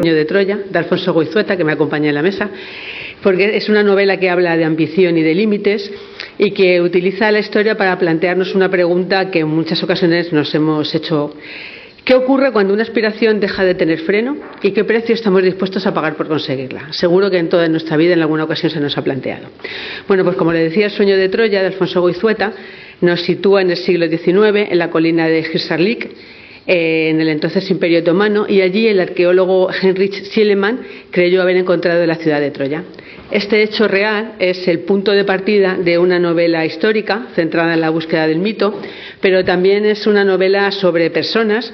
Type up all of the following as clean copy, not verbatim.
Sueño de Troya, de Alfonso Goizueta, que me acompaña en la mesa, porque es una novela que habla de ambición y de límites y que utiliza la historia para plantearnos una pregunta que en muchas ocasiones nos hemos hecho. ¿Qué ocurre cuando una aspiración deja de tener freno y qué precio estamos dispuestos a pagar por conseguirla? Seguro que en toda nuestra vida en alguna ocasión se nos ha planteado. Bueno, pues como le decía, El Sueño de Troya, de Alfonso Goizueta, nos sitúa en el siglo XIX, en la colina de Hisarlik, en el entonces Imperio Otomano, y allí el arqueólogo Heinrich Schliemann creyó haber encontrado la ciudad de Troya. Este hecho real es el punto de partida de una novela histórica centrada en la búsqueda del mito, pero también es una novela sobre personas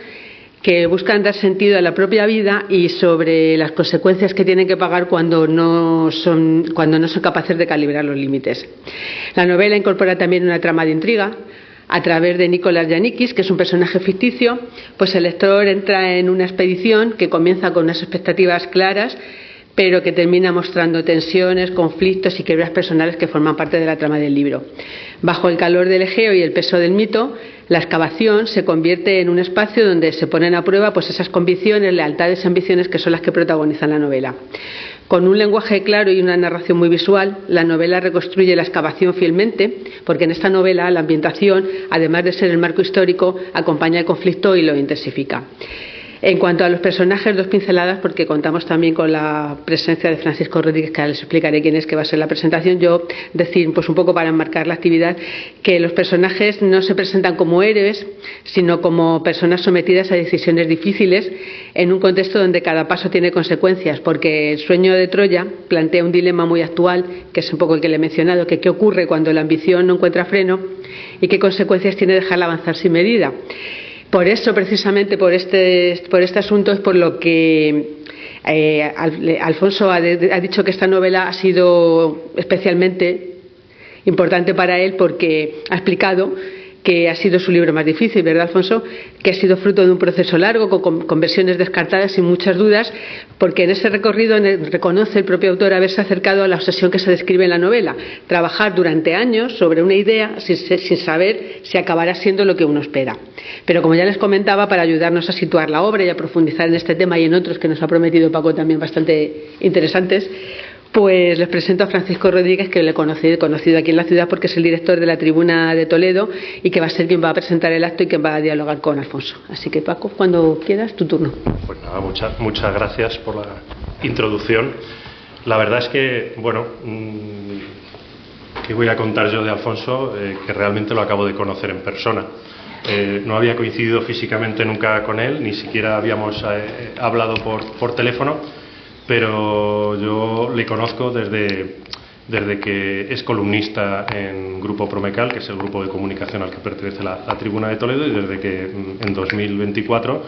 que buscan dar sentido a la propia vida y sobre las consecuencias que tienen que pagar cuando no son capaces de calibrar los límites. La novela incorpora también una trama de intriga. A través de Nicolás Yanikis, que es un personaje ficticio, pues el lector entra en una expedición que comienza con unas expectativas claras, pero que termina mostrando tensiones, conflictos y quiebras personales que forman parte de la trama del libro. Bajo el calor del Egeo y el peso del mito, la excavación se convierte en un espacio donde se ponen a prueba pues esas convicciones, lealtades y ambiciones que son las que protagonizan la novela. Con un lenguaje claro y una narración muy visual, la novela reconstruye la excavación fielmente, porque en esta novela la ambientación, además de ser el marco histórico, acompaña el conflicto y lo intensifica. En cuanto a los personajes, dos pinceladas, porque contamos también con la presencia de Francisco Rodríguez, que les explicaré quién es, que va a ser la presentación. Yo decir, pues un poco para enmarcar la actividad, que los personajes no se presentan como héroes, sino como personas sometidas a decisiones difíciles en un contexto donde cada paso tiene consecuencias, porque El Sueño de Troya plantea un dilema muy actual, que es un poco el que le he mencionado, que qué ocurre cuando la ambición no encuentra freno y qué consecuencias tiene dejarla avanzar sin medida. Por eso, precisamente por este asunto, es por lo que Alfonso ha dicho que esta novela ha sido especialmente importante para él, porque ha explicado que ha sido su libro más difícil, ¿verdad, Alfonso? Que ha sido fruto de un proceso largo, con versiones descartadas y muchas dudas, porque en ese recorrido reconoce el propio autor haberse acercado a la obsesión que se describe en la novela, trabajar durante años sobre una idea sin saber si acabará siendo lo que uno espera. Pero como ya les comentaba, para ayudarnos a situar la obra y a profundizar en este tema y en otros que nos ha prometido Paco también bastante interesantes, pues les presento a Francisco Rodríguez, que le he conocido aquí en la ciudad porque es el director de la Tribuna de Toledo y que va a ser quien va a presentar el acto y quien va a dialogar con Alfonso. Así que, Paco, cuando quieras, tu turno. Pues nada, muchas gracias por la introducción. La verdad es que, bueno, ¿qué voy a contar yo de Alfonso? Que realmente lo acabo de conocer en persona. No había coincidido físicamente nunca con él, ni siquiera habíamos hablado por teléfono, pero yo le conozco desde que es columnista en Grupo Promecal, que es el grupo de comunicación al que pertenece la Tribuna de Toledo, y desde que en 2024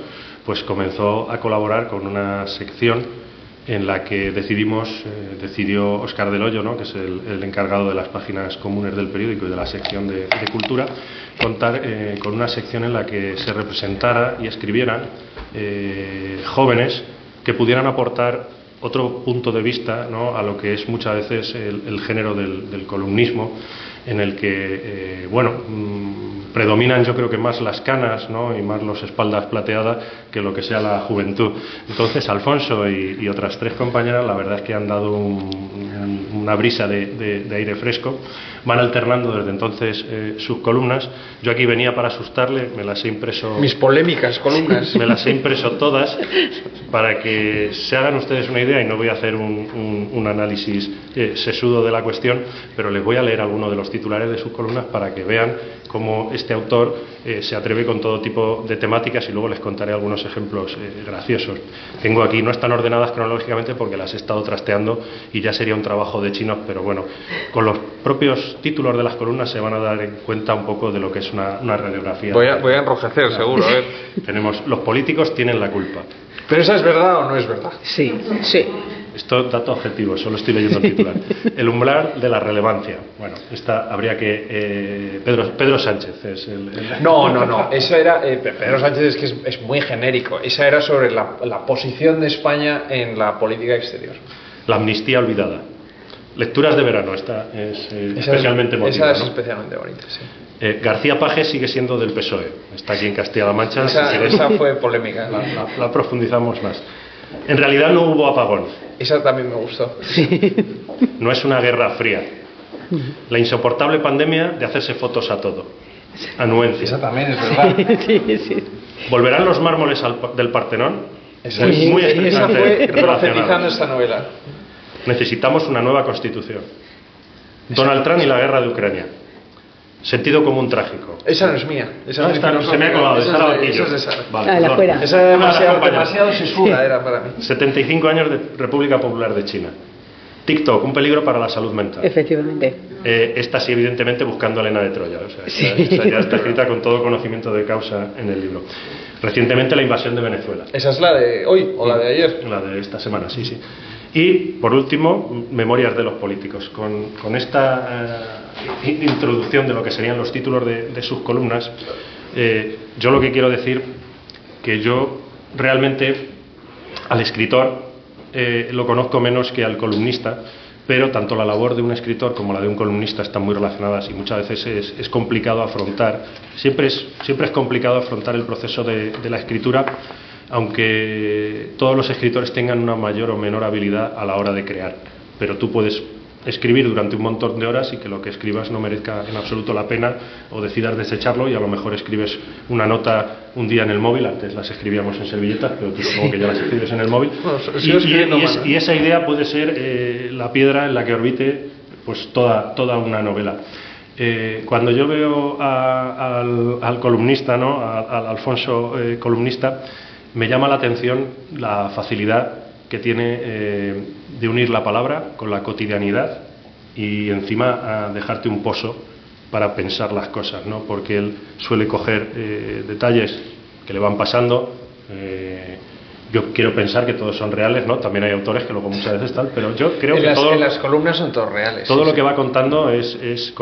pues comenzó a colaborar con una sección en la que decidió Óscar del Hoyo, ¿no?, que es el encargado de las páginas comunes del periódico y de la sección de cultura, contar con una sección en la que se representara y escribieran jóvenes que pudieran aportar otro punto de vista, ¿no?, a lo que es muchas veces el género del columnismo, en el que predominan, yo creo que más las canas, ¿no?, y más los espaldas plateadas que lo que sea la juventud. Entonces Alfonso y otras tres compañeras, la verdad es que han dado una brisa de aire fresco. Van alternando desde entonces sus columnas. Yo aquí venía para asustarle, me las he impreso. Mis polémicas columnas. Me las he impreso todas para que se hagan ustedes una idea, y no voy a hacer un análisis sesudo de la cuestión, pero les voy a leer algunos de los titulares de sus columnas para que vean cómo este autor se atreve con todo tipo de temáticas, y luego les contaré algunos ejemplos graciosos. Tengo aquí, no están ordenadas cronológicamente porque las he estado trasteando y ya sería un trabajo de chinos, pero bueno, con los propios títulos de las columnas se van a dar cuenta un poco de lo que es una radiografía. Voy a enrojecer, seguro. Tenemos: los políticos tienen la culpa. ¿Pero esa es verdad o no es verdad? Sí. Esto es dato objetivo, solo estoy leyendo el titular. El umbral de la relevancia. Bueno, esta habría que... Pedro Sánchez es el... No. Eso era... Pedro Sánchez es que es muy genérico. Esa era sobre la posición de España en la política exterior. La amnistía olvidada. Lecturas de verano, esta es especialmente emotiva. Esa es, ¿no?, especialmente bonita, sí. García Paje sigue siendo del PSOE. Está aquí en Castilla-La Mancha. Esa fue polémica. La profundizamos más. En realidad no hubo apagón. Esa también me gustó. Sí. No es una guerra fría. La insoportable pandemia de hacerse fotos a todo. Anuencia. Esa también es verdad. Sí, sí. ¿Volverán los mármoles del Partenón? Esa, Muy esa estrictamente fue profetizando relacionado. esta novela. Necesitamos una nueva constitución. Donald Trump y la guerra de Ucrania. Sentido común trágico. Esa no es mía. Esa No, no es esta, se me ha colado, estaba aquí yo. Esa es de Sara. Vale, Ah, la perdón. fuera. Esa era demasiado, Compañero. demasiado sesuda era para mí. 75 años de República Popular de China. TikTok, un peligro para la salud mental. Efectivamente. Esta sí, evidentemente, buscando a Elena de Troya. O sea, esta ya está escrita con todo conocimiento de causa en el libro. Recientemente, la invasión de Venezuela. ¿Esa es la de hoy o la de ayer? La de esta semana, sí, sí. Y, por último, Memorias de los políticos. Con esta introducción de lo que serían los títulos de sus columnas, yo lo que quiero decir que yo realmente al escritor lo conozco menos que al columnista, pero tanto la labor de un escritor como la de un columnista están muy relacionadas y muchas veces es complicado afrontar, siempre es complicado afrontar el proceso de la escritura, aunque todos los escritores tengan una mayor o menor habilidad a la hora de crear, pero tú puedes escribir durante un montón de horas y que lo que escribas no merezca en absoluto la pena o decidas desecharlo y a lo mejor escribes una nota un día en el móvil, antes las escribíamos en servilletas, pero tú supongo que ya las escribes en el móvil, y esa idea puede ser la piedra en la que orbite pues toda una novela. Cuando yo veo al columnista, ¿no? al Alfonso columnista, me llama la atención la facilidad que tiene de unir la palabra con la cotidianidad y encima dejarte un pozo para pensar las cosas, ¿no? Porque él suele coger detalles que le van pasando. Yo quiero pensar que todos son reales, ¿no? También hay autores que luego muchas veces tal, pero yo creo que en las columnas son todos reales. Todo lo que va contando es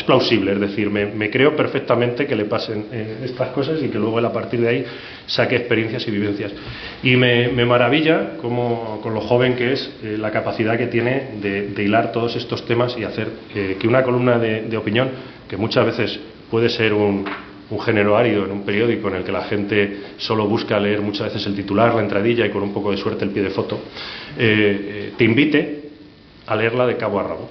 plausible, es decir, me creo perfectamente que le pasen estas cosas y que luego él a partir de ahí saque experiencias y vivencias. Y me maravilla como, con lo joven que es, la capacidad que tiene de hilar todos estos temas y hacer que una columna de opinión, que muchas veces puede ser un género árido en un periódico en el que la gente solo busca leer muchas veces el titular, la entradilla y con un poco de suerte el pie de foto, te invite a leerla de cabo a rabo.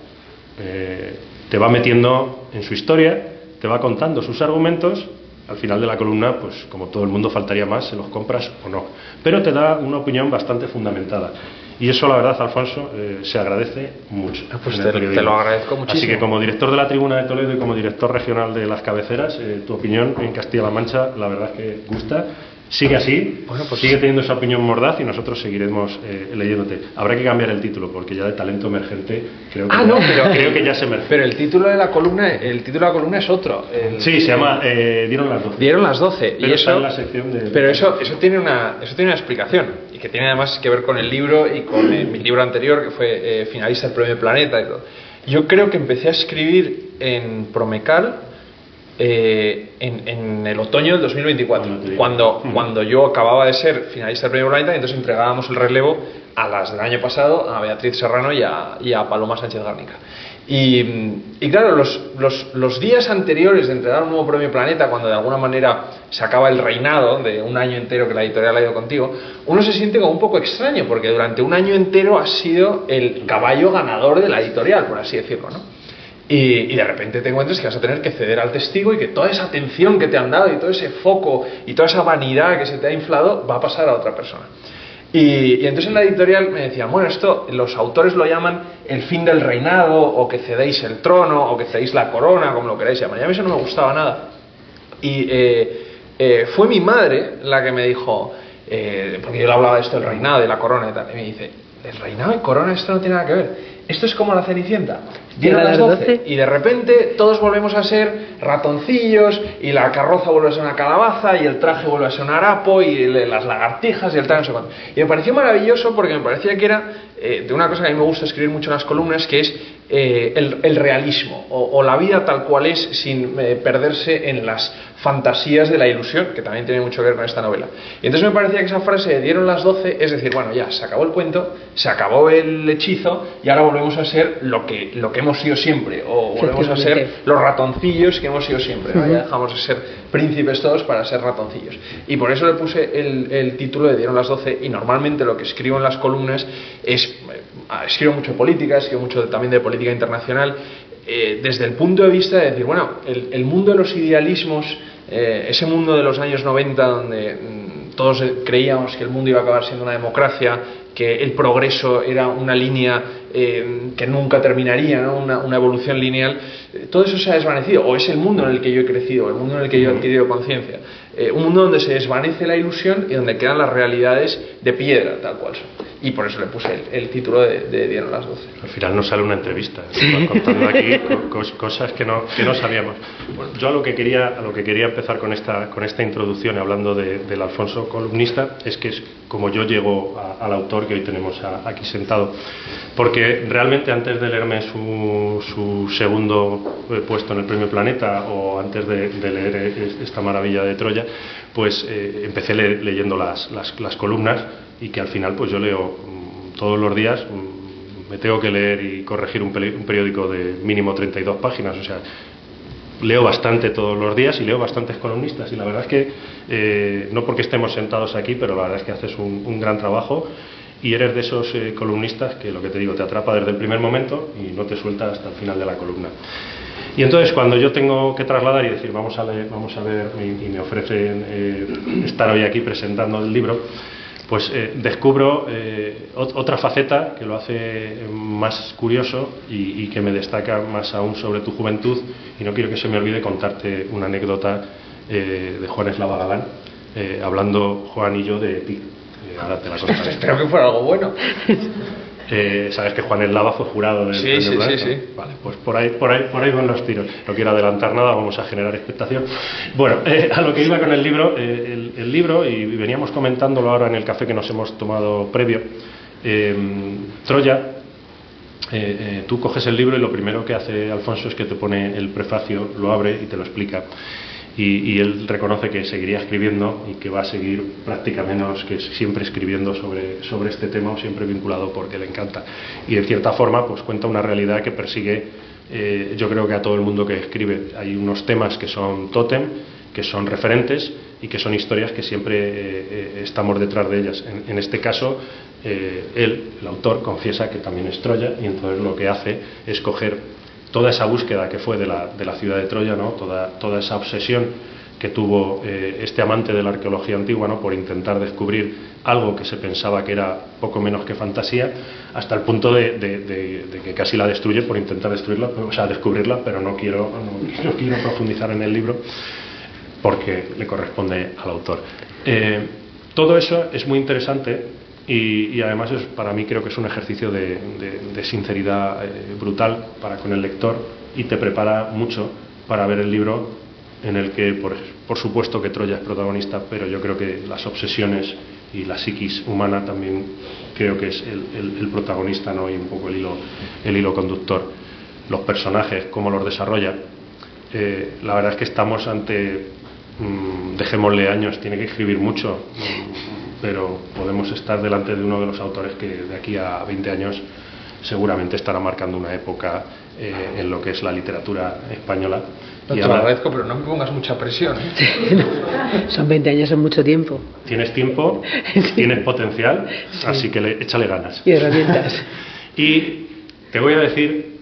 Te va metiendo en su historia, te va contando sus argumentos. Al final de la columna, pues como todo el mundo faltaría más, se los compras o no, pero te da una opinión bastante fundamentada. Y eso, la verdad, Alfonso, se agradece mucho. Pues te lo agradezco muchísimo. Así que como director de la Tribuna de Toledo y como director regional de Las Cabeceras, tu opinión en Castilla-La Mancha, la verdad es que gusta. Sigue así, bueno, pues sigue teniendo esa opinión mordaz y nosotros seguiremos leyéndote. Habrá que cambiar el título, porque ya de talento emergente creo que ya se merece. Pero el título de la columna es otro. Sí, se llama Dieron las 12. Dieron las 12. Pero y está eso, en la sección de... Pero eso tiene una explicación, y que tiene además que ver con el libro y con mi libro anterior, que fue finalista del Premio Planeta y todo. Yo creo que empecé a escribir en Promecal en el otoño del 2024, cuando yo acababa de ser finalista del Premio Planeta, y entonces entregábamos el relevo a las del año pasado, a Beatriz Serrano y a Paloma Sánchez Garnica. Y claro, los días anteriores de entregar un nuevo Premio Planeta, cuando de alguna manera se acaba el reinado de un año entero que la editorial ha ido contigo, uno se siente como un poco extraño, porque durante un año entero has sido el caballo ganador de la editorial, por así decirlo, ¿no? Y de repente te encuentras que vas a tener que ceder al testigo y que toda esa atención que te han dado y todo ese foco y toda esa vanidad que se te ha inflado va a pasar a otra persona. Y entonces en la editorial me decían, bueno, esto los autores lo llaman el fin del reinado, o que cedéis el trono, o que cedéis la corona, como lo queráis llamar. Y a mí eso no me gustaba nada. Y fue mi madre la que me dijo, porque yo le hablaba de esto del reinado, de la corona y tal, y me dice, el reinado y corona esto no tiene nada que ver. Esto es como la Cenicienta. Dieron las 12 y de repente todos volvemos a ser ratoncillos y la carroza vuelve a ser una calabaza y el traje vuelve a ser un harapo y las lagartijas y el tal no sé cuánto. Y me pareció maravilloso porque me parecía que era de una cosa que a mí me gusta escribir mucho en las columnas, que es el realismo, o la vida tal cual es, sin perderse en las fantasías de la ilusión, que también tiene mucho que ver con esta novela. Y entonces me parecía que esa frase de dieron las 12, es decir, bueno, ya se acabó el cuento, se acabó el hechizo, y ahora volvemos a ser lo que hemos sido siempre, o volvemos a ser los ratoncillos que hemos sido siempre, ¿no? Ya dejamos de ser príncipes todos para ser ratoncillos. Y por eso le puse el título de dieron las 12, y normalmente lo que escribo en las columnas es, escribo mucho de política, escribo mucho también de política internacional, desde el punto de vista de decir, bueno, el mundo de los idealismos, ese mundo de los años 90 donde todos creíamos que el mundo iba a acabar siendo una democracia, que el progreso era una línea que nunca terminaría, ¿no? Una evolución lineal, todo eso se ha desvanecido, o es el mundo en el que yo he crecido, el mundo en el que yo he adquirido conciencia, un mundo donde se desvanece la ilusión y donde quedan las realidades de piedra, tal cual son. Y por eso le puse el título de dieron las 12. Al final nos sale una entrevista, contando aquí cosas que no sabíamos. Bueno, yo a lo que quería empezar con esta introducción, hablando del Alfonso columnista, es que es como yo llego al autor que hoy tenemos aquí sentado. Porque realmente antes de leerme su segundo puesto en el Premio Planeta, o antes de leer esta maravilla de Troya, pues empecé leyendo las columnas, y que al final pues yo leo todos los días, me tengo que leer y corregir un periódico de mínimo 32 páginas, o sea, leo bastante todos los días y leo bastantes columnistas, y la verdad es que no porque estemos sentados aquí, pero la verdad es que haces un gran trabajo, y eres de esos columnistas que, lo que te digo, te atrapa desde el primer momento y no te suelta hasta el final de la columna. Y entonces, cuando yo tengo que trasladar y decir vamos a ver, y me ofrecen estar hoy aquí presentando el libro, pues descubro otra faceta que lo hace más curioso y que me destaca más aún sobre tu juventud, y no quiero que se me olvide contarte una anécdota de Juan Eslava Galán, hablando Juan y yo de ti. Ahora te la contaré. Espero que fuera algo bueno. Sabes que Juan Eslava fue jurado del Premio Planeta. Sí. Vale, pues por ahí van los tiros. No quiero adelantar nada, vamos a generar expectación. Bueno, a lo que iba con el libro, el libro, y veníamos comentándolo ahora en el café que nos hemos tomado previo, Troya, tú coges el libro y lo primero que hace Alfonso es que te pone el prefacio, lo abre y te lo explica. Y él reconoce que seguiría escribiendo y que va a seguir prácticamente que siempre escribiendo sobre este tema, o siempre vinculado, porque le encanta. Y en cierta forma pues cuenta una realidad que persigue, yo creo que a todo el mundo que escribe. Hay unos temas que son tótem, que son referentes y que son historias que siempre estamos detrás de ellas. En este caso, él, el autor, confiesa que también es Troya, y entonces lo que hace es coger toda esa búsqueda que fue de la ciudad de Troya, ¿no? Toda esa obsesión que tuvo este amante de la arqueología antigua, ¿no? Por intentar descubrir algo que se pensaba que era poco menos que fantasía, hasta el punto de que casi la destruye por intentar destruirla, o sea, descubrirla, pero no quiero profundizar en el libro porque le corresponde al autor. Todo eso es muy interesante. Y además para mí creo que es un ejercicio de sinceridad brutal para con el lector, y te prepara mucho para ver el libro, en el que por supuesto que Troya es protagonista, pero yo creo que las obsesiones y la psiquis humana también creo que es el protagonista, ¿no? Y un poco el hilo conductor. Los personajes, cómo los desarrolla, la verdad es que estamos ante, dejémosle años, tiene que escribir mucho, pero podemos estar delante de uno de los autores que de aquí a 20 años seguramente estará marcando una época en lo que es la literatura española. No te lo agradezco, pero no me pongas mucha presión, ¿eh? No, son 20 años, son mucho tiempo. Tienes tiempo, sí. Tienes potencial, sí. Así que échale ganas. Y herramientas. Y te voy a decir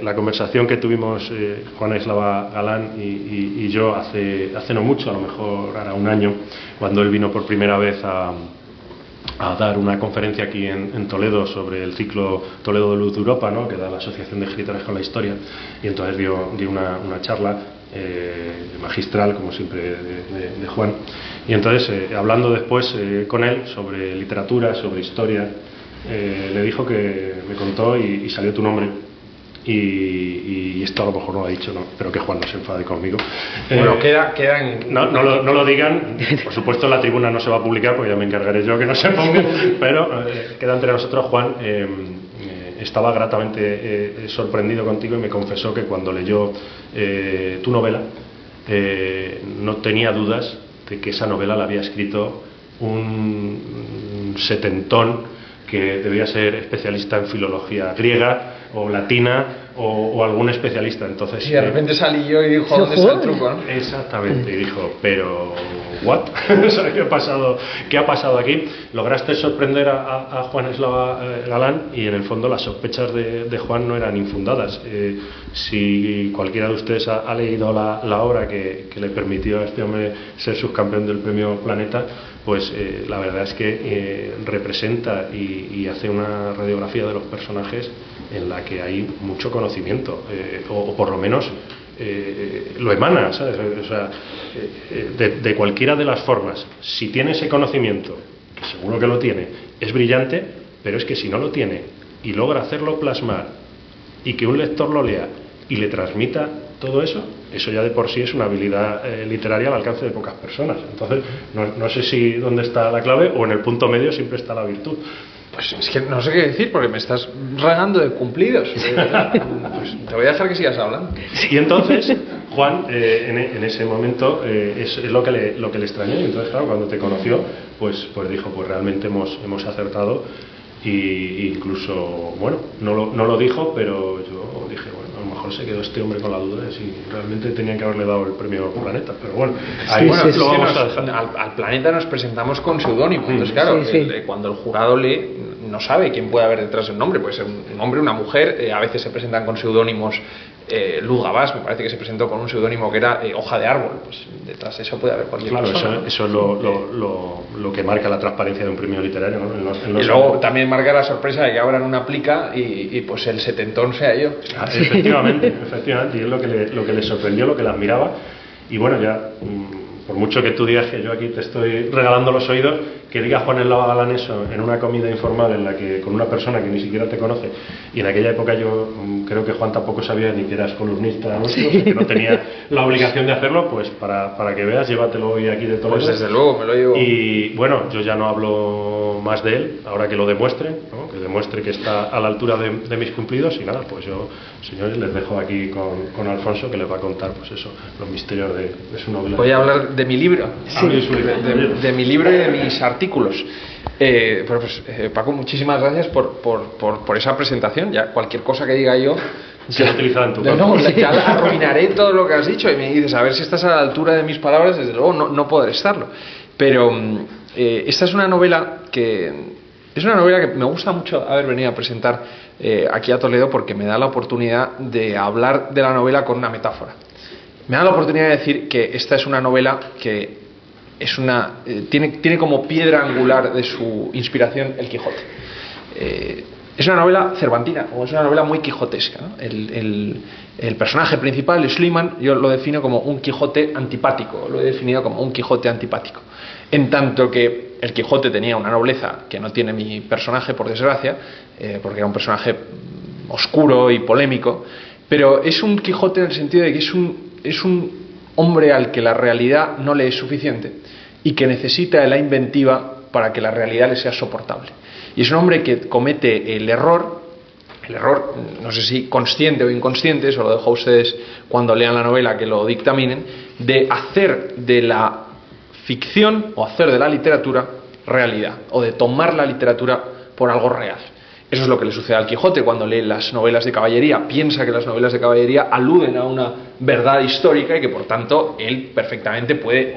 la conversación que tuvimos Juan Eslava Galán y yo hace no mucho, a lo mejor hará un año, cuando él vino por primera vez a dar una conferencia aquí en Toledo sobre el ciclo Toledo de Luz de Europa, ¿no? Que da la Asociación de Escritores con la Historia, y entonces dio una charla magistral, como siempre, de Juan, y entonces hablando después con él sobre literatura, sobre historia, le dijo que me contó, y salió tu nombre, y esto a lo mejor no lo ha dicho, no, espero que Juan no se enfade conmigo. Bueno, queda en... No lo digan, por supuesto en la tribuna no se va a publicar porque ya me encargaré yo que no se ponga, pero queda entre nosotros. Juan estaba gratamente sorprendido contigo y me confesó que cuando leyó tu novela no tenía dudas de que esa novela la había escrito un setentón que debía ser especialista en filología griega o latina o algún especialista. Entonces, y de repente salí yo y dijo, ¿dónde está el truco? ¿no? Exactamente, y dijo, pero ¿what? ¿Qué ha pasado aquí? Lograste sorprender a Juan Eslava Galán y en el fondo las sospechas de Juan no eran infundadas. Si cualquiera de ustedes ha leído la obra que le permitió a este hombre ser subcampeón del premio Planeta, pues la verdad es que representa y hace una radiografía de los personajes en la que hay mucho conocimiento, o por lo menos lo emana, ¿sabes? O sea, de cualquiera de las formas. Si tiene ese conocimiento, que seguro que lo tiene, es brillante, pero es que si no lo tiene y logra hacerlo plasmar y que un lector lo lea y le transmita todo eso, eso ya de por sí es una habilidad literaria al alcance de pocas personas. Entonces, no sé si dónde está la clave, o en el punto medio siempre está la virtud. Pues es que no sé qué decir, porque me estás regando de cumplidos. Pues te voy a dejar que sigas hablando. Y entonces, Juan, en ese momento, es lo que le extrañó. Y entonces, claro, cuando te conoció, pues dijo, pues realmente hemos acertado. Y incluso, bueno, no lo dijo, pero yo dije, bueno, a lo mejor se quedó este hombre con la duda de si realmente tenían que haberle dado el premio Planeta. Pero bueno, ahí lo vamos a dejar. Al Planeta nos presentamos con seudónimo. Entonces, claro, cuando el jurado lee, no sabe quién puede haber detrás de un nombre. Puede ser un hombre, una mujer. A veces se presentan con seudónimos. Luz Gabás me parece que se presentó con un seudónimo que era Hoja de Árbol. Pues detrás de eso puede haber cualquier cosa. Claro, eso es lo que marca la transparencia de un premio literario, ¿no? Y luego también marca la sorpresa de que abran una plica y pues el setentón sea yo. Efectivamente, y es lo que le sorprendió, lo que le admiraba. Y bueno, ya por mucho que tú digas que yo aquí te estoy regalando los oídos, que diga Juan Eslava Galán eso en una comida informal en la que con una persona que ni siquiera te conoce, y en aquella época yo creo que Juan tampoco sabía ni que eras columnista nuestro, o sea, que no tenía la obligación de hacerlo, pues para que veas, llévatelo hoy aquí de Toledo. Pues desde luego, me lo llevo. Y bueno, yo ya no hablo más de él, ahora que lo demuestre, ¿no? Que demuestre que está a la altura de mis cumplidos, y nada, pues yo, señores, les dejo aquí con Alfonso, que les va a contar, pues eso, los misterios de su novela. Voy a hablar de mi libro, de mi libro y de mis artículos. Paco, muchísimas gracias por esa presentación. Ya cualquier cosa que diga yo será utilizada en tu campo. No, ya arruinaré todo lo que has dicho y me dices, a ver si estás a la altura de mis palabras. Desde luego no podré estarlo. Pero esta es una novela que me gusta mucho haber venido a presentar aquí a Toledo, porque me da la oportunidad de hablar de la novela con una metáfora. Me da la oportunidad de decir que esta es una novela que tiene como piedra angular de su inspiración el Quijote. Es una novela cervantina, o es una novela muy quijotesca, ¿no? El personaje principal, Schliemann, yo lo defino como un Quijote antipático, lo he definido como un Quijote antipático. En tanto que el Quijote tenía una nobleza que no tiene mi personaje, por desgracia, porque era un personaje oscuro y polémico, pero es un Quijote en el sentido de que es un hombre al que la realidad no le es suficiente y que necesita de la inventiva para que la realidad le sea soportable. Y es un hombre que comete el error, no sé si consciente o inconsciente, eso lo dejo a ustedes cuando lean la novela que lo dictaminen, de hacer de la ficción o hacer de la literatura realidad, o de tomar la literatura por algo real. Eso es lo que le sucede al Quijote cuando lee las novelas de caballería. Piensa que las novelas de caballería aluden a una verdad histórica y que por tanto él perfectamente puede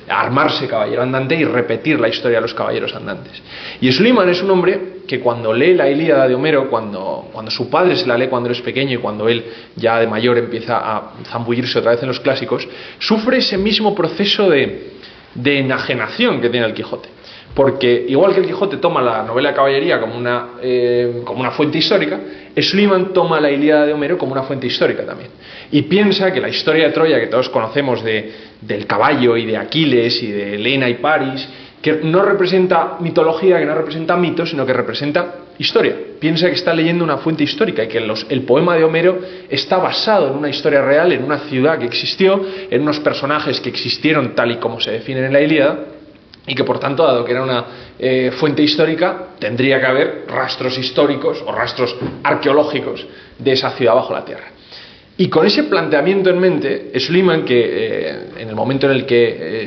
armarse caballero andante y repetir la historia de los caballeros andantes. Y Schliemann es un hombre que cuando lee la Ilíada de Homero, cuando su padre se la lee cuando es pequeño y cuando él ya de mayor empieza a zambullirse otra vez en los clásicos, sufre ese mismo proceso de enajenación que tiene el Quijote. Porque igual que el Quijote toma la novela de caballería como una fuente histórica, Schliemann toma la Ilíada de Homero como una fuente histórica también. Y piensa que la historia de Troya que todos conocemos del caballo y de Aquiles y de Helena y París que no representa mitología, que no representa mitos, sino que representa historia. Piensa que está leyendo una fuente histórica y que el poema de Homero está basado en una historia real, en una ciudad que existió, en unos personajes que existieron tal y como se definen en la Ilíada, y que por tanto, dado que era una fuente histórica, tendría que haber rastros históricos o rastros arqueológicos de esa ciudad bajo la tierra. Y con ese planteamiento en mente, Schliemann, que en el momento en el que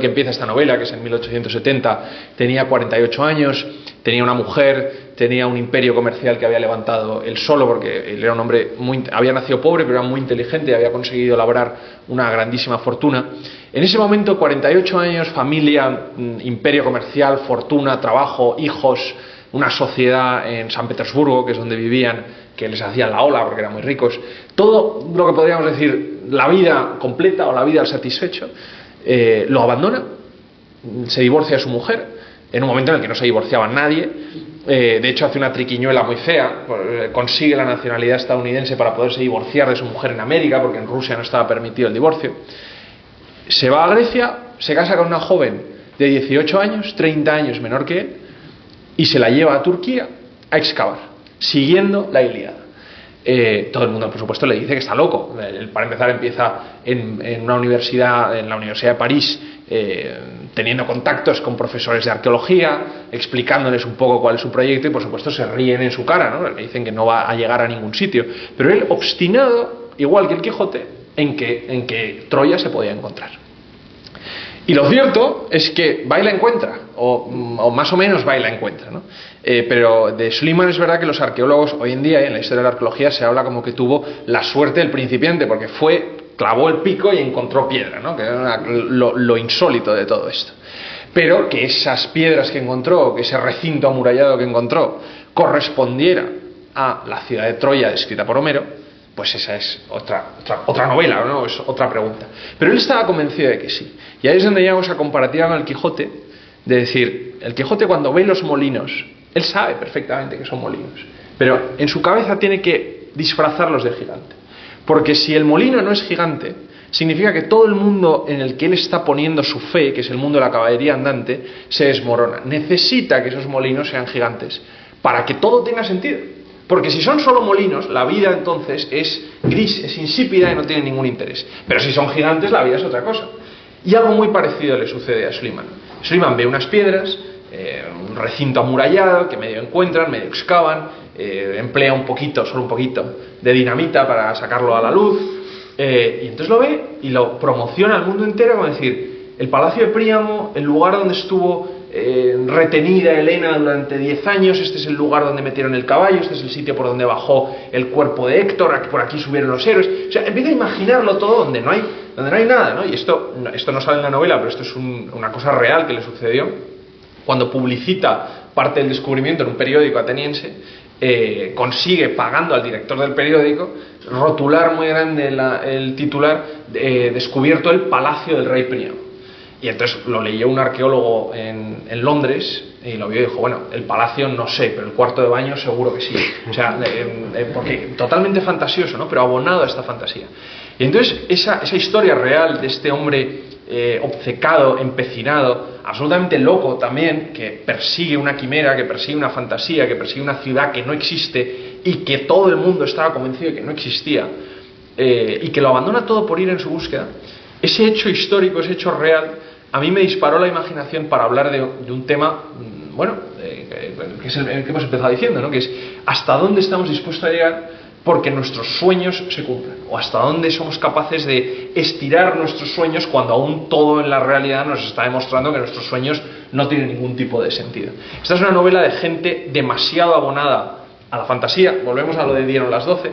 empieza esta novela, que es en 1870, tenía 48 años, tenía una mujer, tenía un imperio comercial que había levantado él solo, porque él era un hombre había nacido pobre, pero era muy inteligente y había conseguido labrar una grandísima fortuna. En ese momento, 48 años, familia, imperio comercial, fortuna, trabajo, hijos, una sociedad en San Petersburgo, que es donde vivían, que les hacían la ola porque eran muy ricos, todo lo que podríamos decir, la vida completa o la vida al satisfecho, lo abandona, se divorcia de su mujer, en un momento en el que no se divorciaba nadie, de hecho hace una triquiñuela muy fea, consigue la nacionalidad estadounidense para poderse divorciar de su mujer en América, porque en Rusia no estaba permitido el divorcio, se va a Grecia, se casa con una joven de 18 años, 30 años menor que él, y se la lleva a Turquía a excavar, siguiendo la Ilíada. Todo el mundo, por supuesto, le dice que está loco. Para empezar, empieza en una universidad, en la Universidad de París, teniendo contactos con profesores de arqueología, explicándoles un poco cuál es su proyecto, y por supuesto se ríen en su cara, ¿no? Le dicen que no va a llegar a ningún sitio. Pero él, obstinado, igual que el Quijote, en que Troya se podía encontrar. Y lo cierto es que va y la encuentra, o más o menos va y la encuentra, ¿no? Pero de Schliemann es verdad que los arqueólogos hoy en día, en la historia de la arqueología, se habla como que tuvo la suerte del principiante, porque clavó el pico y encontró piedra, ¿no? Que era lo insólito de todo esto. Pero que esas piedras que encontró, que ese recinto amurallado que encontró, correspondiera a la ciudad de Troya descrita por Homero, pues esa es otra novela, ¿no? Es otra pregunta. Pero él estaba convencido de que sí. Y ahí es donde llegamos a comparativa con el Quijote, de decir, el Quijote cuando ve los molinos, él sabe perfectamente que son molinos, pero en su cabeza tiene que disfrazarlos de gigante. Porque si el molino no es gigante, significa que todo el mundo en el que él está poniendo su fe, que es el mundo de la caballería andante, se desmorona. Necesita que esos molinos sean gigantes para que todo tenga sentido. Porque si son solo molinos, la vida entonces es gris, es insípida y no tiene ningún interés. Pero si son gigantes, la vida es otra cosa. Y algo muy parecido le sucede a Schliemann. Schliemann ve unas piedras, un recinto amurallado que medio encuentran, medio excavan, emplea solo un poquito de dinamita para sacarlo a la luz, y entonces lo ve y lo promociona al mundo entero, como decir, el palacio de Príamo, el lugar donde estuvo retenida Helena durante 10 años, este es el lugar donde metieron el caballo, este es el sitio por donde bajó el cuerpo de Héctor, por aquí subieron los héroes. O sea, empieza a imaginarlo todo donde no hay nada, ¿no? Y esto no sale en la novela, pero esto es una cosa real que le sucedió cuando publicita parte del descubrimiento en un periódico ateniense. Consigue, pagando al director del periódico, rotular muy grande el titular, descubierto el palacio del rey Príamo. Y entonces lo leyó un arqueólogo en Londres y lo vio y dijo, bueno, el palacio no sé, pero el cuarto de baño seguro que sí. O sea, porque totalmente fantasioso, ¿no? Pero abonado a esta fantasía. Y entonces esa historia real de este hombre obcecado, empecinado, absolutamente loco también, que persigue una quimera, que persigue una fantasía, que persigue una ciudad que no existe y que todo el mundo estaba convencido de que no existía, y que lo abandona todo por ir en su búsqueda, ese hecho histórico, ese hecho real, a mí me disparó la imaginación para hablar de un tema, bueno, que es el que hemos empezado diciendo, ¿no? Que es hasta dónde estamos dispuestos a llegar porque nuestros sueños se cumplan, o hasta dónde somos capaces de estirar nuestros sueños cuando aún todo en la realidad nos está demostrando que nuestros sueños no tienen ningún tipo de sentido. Esta es una novela de gente demasiado abonada a la fantasía, volvemos a lo de Dieron las 12,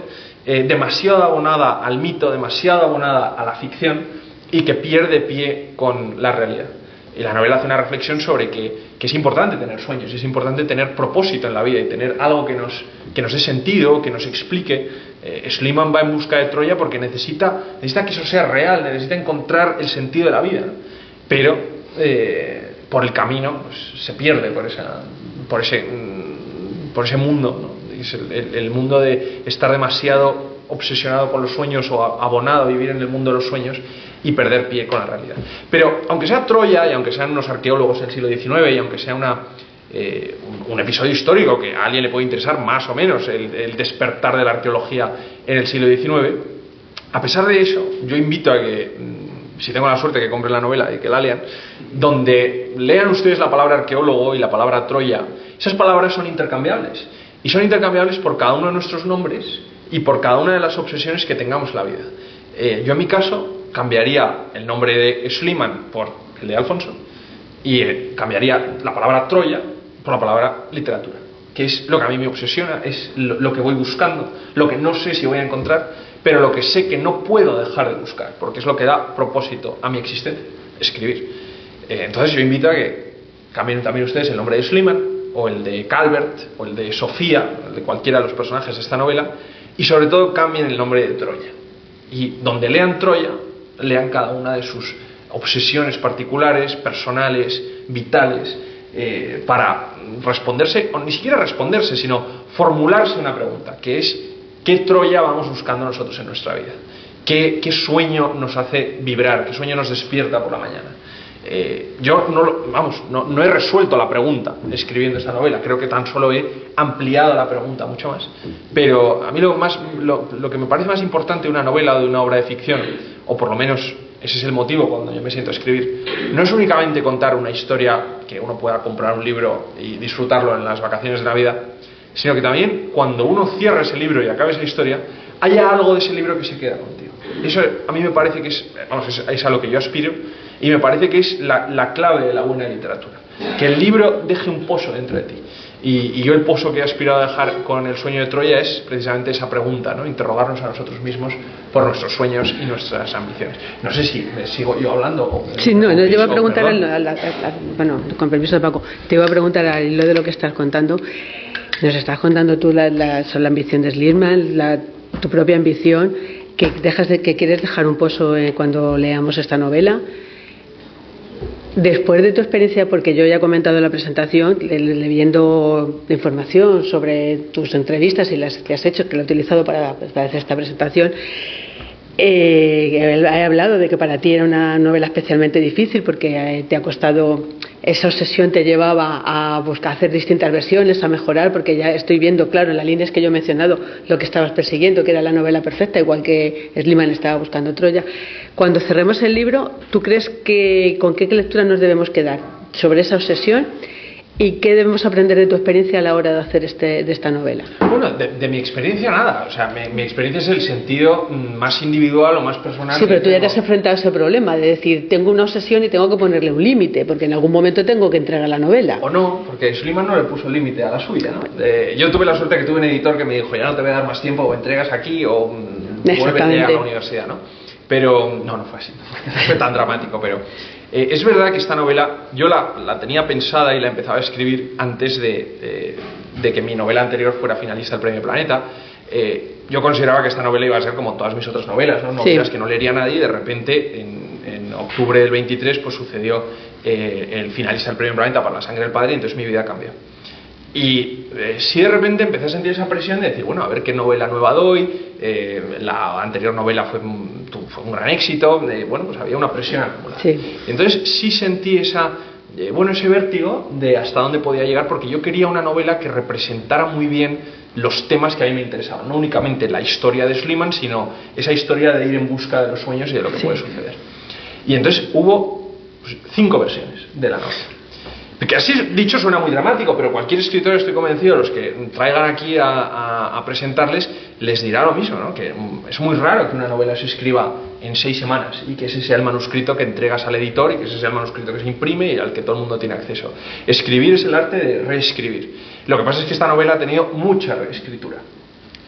demasiado abonada al mito, demasiado abonada a la ficción, y que pierde pie con la realidad. Y la novela hace una reflexión sobre que es importante tener sueños, es importante tener propósito en la vida y tener algo que nos dé sentido, que nos explique. Schliemann va en busca de Troya porque necesita que eso sea real, necesita encontrar el sentido de la vida, ¿no? Pero por el camino pues, se pierde por ese mundo, ¿no? Es el mundo de estar demasiado obsesionado con los sueños o abonado a vivir en el mundo de los sueños y perder pie con la realidad. Pero aunque sea Troya y aunque sean unos arqueólogos del siglo XIX y aunque sea un episodio histórico que a alguien le puede interesar más o menos, el despertar de la arqueología en el siglo XIX, a pesar de eso, yo invito a que, si tengo la suerte, que compren la novela y que la lean, donde lean ustedes la palabra arqueólogo y la palabra Troya. Esas palabras son intercambiables, y son intercambiables por cada uno de nuestros nombres y por cada una de las obsesiones que tengamos en la vida. Yo en mi caso cambiaría el nombre de Schliemann por el de Alfonso, y cambiaría la palabra Troya por la palabra literatura, que es lo que a mí me obsesiona, es lo que voy buscando, lo que no sé si voy a encontrar, pero lo que sé que no puedo dejar de buscar, porque es lo que da propósito a mi existencia, escribir. Entonces yo invito a que cambien también ustedes el nombre de Schliemann, o el de Calvert, o el de Sofía, el de cualquiera de los personajes de esta novela, y sobre todo cambien el nombre de Troya. Y donde lean Troya, lean cada una de sus obsesiones particulares, personales, vitales, para responderse, o ni siquiera responderse, sino formularse una pregunta, que es: ¿qué Troya vamos buscando nosotros en nuestra vida? ¿Qué sueño nos hace vibrar? ¿Qué sueño nos despierta por la mañana? Yo no he resuelto la pregunta escribiendo esta novela, creo que tan solo he ampliado la pregunta mucho más, pero a mí lo que me parece más importante de una novela o de una obra de ficción, o por lo menos ese es el motivo cuando yo me siento a escribir, no es únicamente contar una historia que uno pueda comprar un libro y disfrutarlo en las vacaciones de Navidad, sino que también cuando uno cierra ese libro y acabe esa historia, haya algo de ese libro que se queda contigo. Eso a mí me parece que es a lo que yo aspiro, y me parece que es la clave de la buena literatura, que el libro deje un pozo dentro de ti. Y yo el pozo que he aspirado a dejar con El sueño de Troya es precisamente esa pregunta, ¿no? Interrogarnos a nosotros mismos por nuestros sueños y nuestras ambiciones. No sé si me sigo yo hablando o... Sí, no, yo iba a preguntar bueno, con permiso de Paco, te iba a preguntar al hilo de lo que estás contando. Nos estás contando tú sobre la ambición de Schliemann, tu propia ambición, que quieres dejar un pozo cuando leamos esta novela. Después de tu experiencia, porque yo ya he comentado en la presentación, leyendo información sobre tus entrevistas y las que has hecho, que lo he utilizado para hacer esta presentación, he hablado de que para ti era una novela especialmente difícil porque te ha costado, esa obsesión te llevaba a buscar hacer distintas versiones, a mejorar, porque ya estoy viendo, claro, en las líneas que yo he mencionado, lo que estabas persiguiendo, que era la novela perfecta, igual que Schliemann estaba buscando Troya. Cuando cerremos el libro, ¿tú crees con qué lectura nos debemos quedar sobre esa obsesión? ¿Y qué debemos aprender de tu experiencia a la hora de hacer de esta novela? Bueno, de mi experiencia nada. O sea, mi experiencia es el sentido más individual o más personal. Sí, pero tú ya te has enfrentado a ese problema de decir, tengo una obsesión y tengo que ponerle un límite, porque en algún momento tengo que entregar la novela. O no, porque Schliemann no le puso límite a la suya, ¿no? Yo tuve la suerte que tuve un editor que me dijo, ya no te voy a dar más tiempo, o entregas aquí o vuelvete a la universidad, ¿no? Pero no fue así, no fue tan dramático, pero... es verdad que esta novela yo la tenía pensada y la empezaba a escribir antes de que mi novela anterior fuera finalista del Premio Planeta. Yo consideraba que esta novela iba a ser como todas mis otras novelas, ¿no? Novelas que no leería nadie, y de repente en octubre del 23 pues sucedió el finalista del Premio Planeta para La sangre del padre, y entonces mi vida cambió. Y sí, de repente empecé a sentir esa presión de decir, bueno, a ver qué novela nueva doy. La anterior novela fue un gran éxito, bueno, pues había una presión acumulada. Sí. Entonces sí sentí ese vértigo de hasta dónde podía llegar, porque yo quería una novela que representara muy bien los temas que a mí me interesaban, no únicamente la historia de Schliemann, sino esa historia de ir en busca de los sueños y de lo que puede suceder. Y entonces hubo 5 versiones de la novela. Que así dicho suena muy dramático, pero cualquier escritor, estoy convencido, los que traigan aquí a presentarles, les dirá lo mismo, ¿no? Que es muy raro que una novela se escriba en 6 semanas y que ese sea el manuscrito que entregas al editor y que ese sea el manuscrito que se imprime y al que todo el mundo tiene acceso. Escribir es el arte de reescribir. Lo que pasa es que esta novela ha tenido mucha reescritura.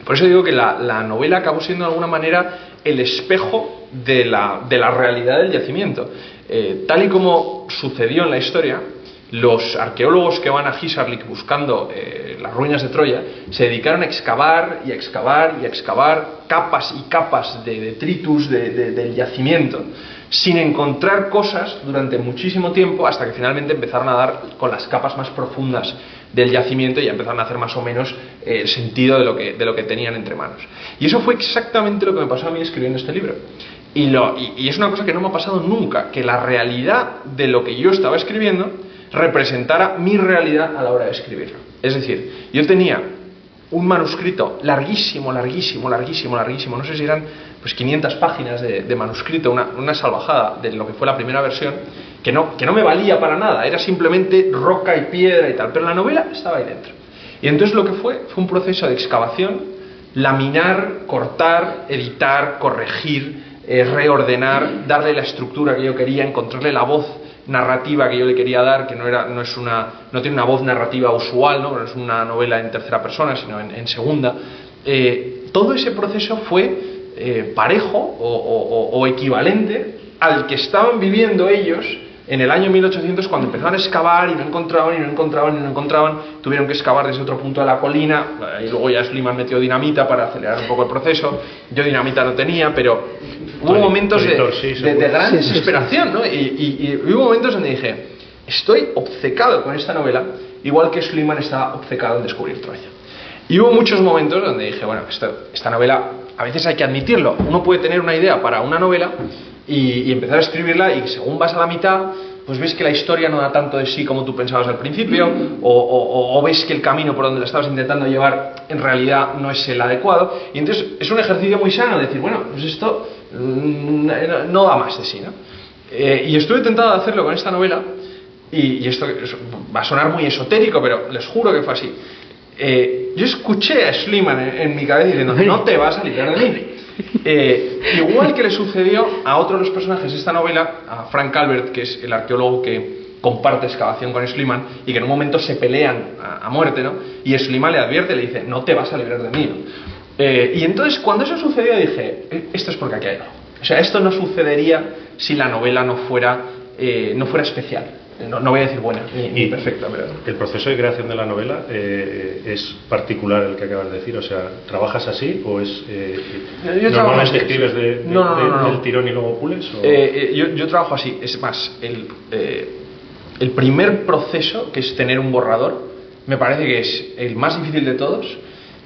Por eso digo que la novela acabó siendo de alguna manera el espejo de la realidad del yacimiento. Tal y como sucedió en la historia, los arqueólogos que van a Hissarlik buscando las ruinas de Troya se dedicaron a excavar y a excavar y a excavar capas y capas de detritus del yacimiento, sin encontrar cosas durante muchísimo tiempo, hasta que finalmente empezaron a dar con las capas más profundas del yacimiento y ya empezaron a hacer más o menos el sentido de lo que tenían entre manos. Y eso fue exactamente lo que me pasó a mí escribiendo este libro. Y es una cosa que no me ha pasado nunca, que la realidad de lo que yo estaba escribiendo representara mi realidad a la hora de escribirlo. Es decir, yo tenía un manuscrito larguísimo, no sé si eran pues 500 páginas de manuscrito, una salvajada de lo que fue la primera versión, que no me valía para nada, era simplemente roca y piedra y tal, pero la novela estaba ahí dentro. Y entonces lo que fue un proceso de excavación, laminar, cortar, editar, corregir, reordenar, darle la estructura que yo quería, encontrarle la voz narrativa que yo le quería dar, que no tiene una voz narrativa usual, no es una novela en tercera persona, sino en segunda. Todo ese proceso fue parejo o equivalente al que estaban viviendo ellos en el año 1800, cuando empezaron a excavar y no encontraban, tuvieron que excavar desde otro punto de la colina, y luego ya Schliemann metió dinamita para acelerar un poco el proceso. Yo dinamita no tenía, pero hubo momentos de gran desesperación, ¿no? Y hubo momentos donde dije, estoy obcecado con esta novela, igual que Schliemann estaba obcecado en descubrir Troya. Y hubo muchos momentos donde dije, bueno, esta novela, a veces hay que admitirlo, uno puede tener una idea para una novela y empezar a escribirla, y según vas a la mitad, pues ves que la historia no da tanto de sí como tú pensabas al principio, o ves que el camino por donde la estabas intentando llevar en realidad no es el adecuado, y entonces es un ejercicio muy sano de decir, bueno, pues esto no da más de sí, ¿no? Y estuve tentado de hacerlo con esta novela, y esto va a sonar muy esotérico, pero les juro que fue así. Yo escuché a Schliemann en mi cabeza diciendo, no te vas a librar de mí. Igual que le sucedió a otro de los personajes de esta novela, a Frank Calvert, que es el arqueólogo que comparte excavación con Schliemann y que en un momento se pelean a muerte, ¿no? Y Schliemann le advierte, le dice, no te vas a librar de mí, ¿no? Y entonces cuando eso sucedió dije, esto es porque aquí hay algo. O sea, esto no sucedería si la novela no fuera especial. No voy a decir buena ni perfecta, pero... ¿El proceso de creación de la novela es particular el que acabas de decir? O sea, ¿trabajas así o es... ¿Normalmente escribes del tirón y luego pules? Yo trabajo así. Es más, el primer proceso, que es tener un borrador, me parece que es el más difícil de todos,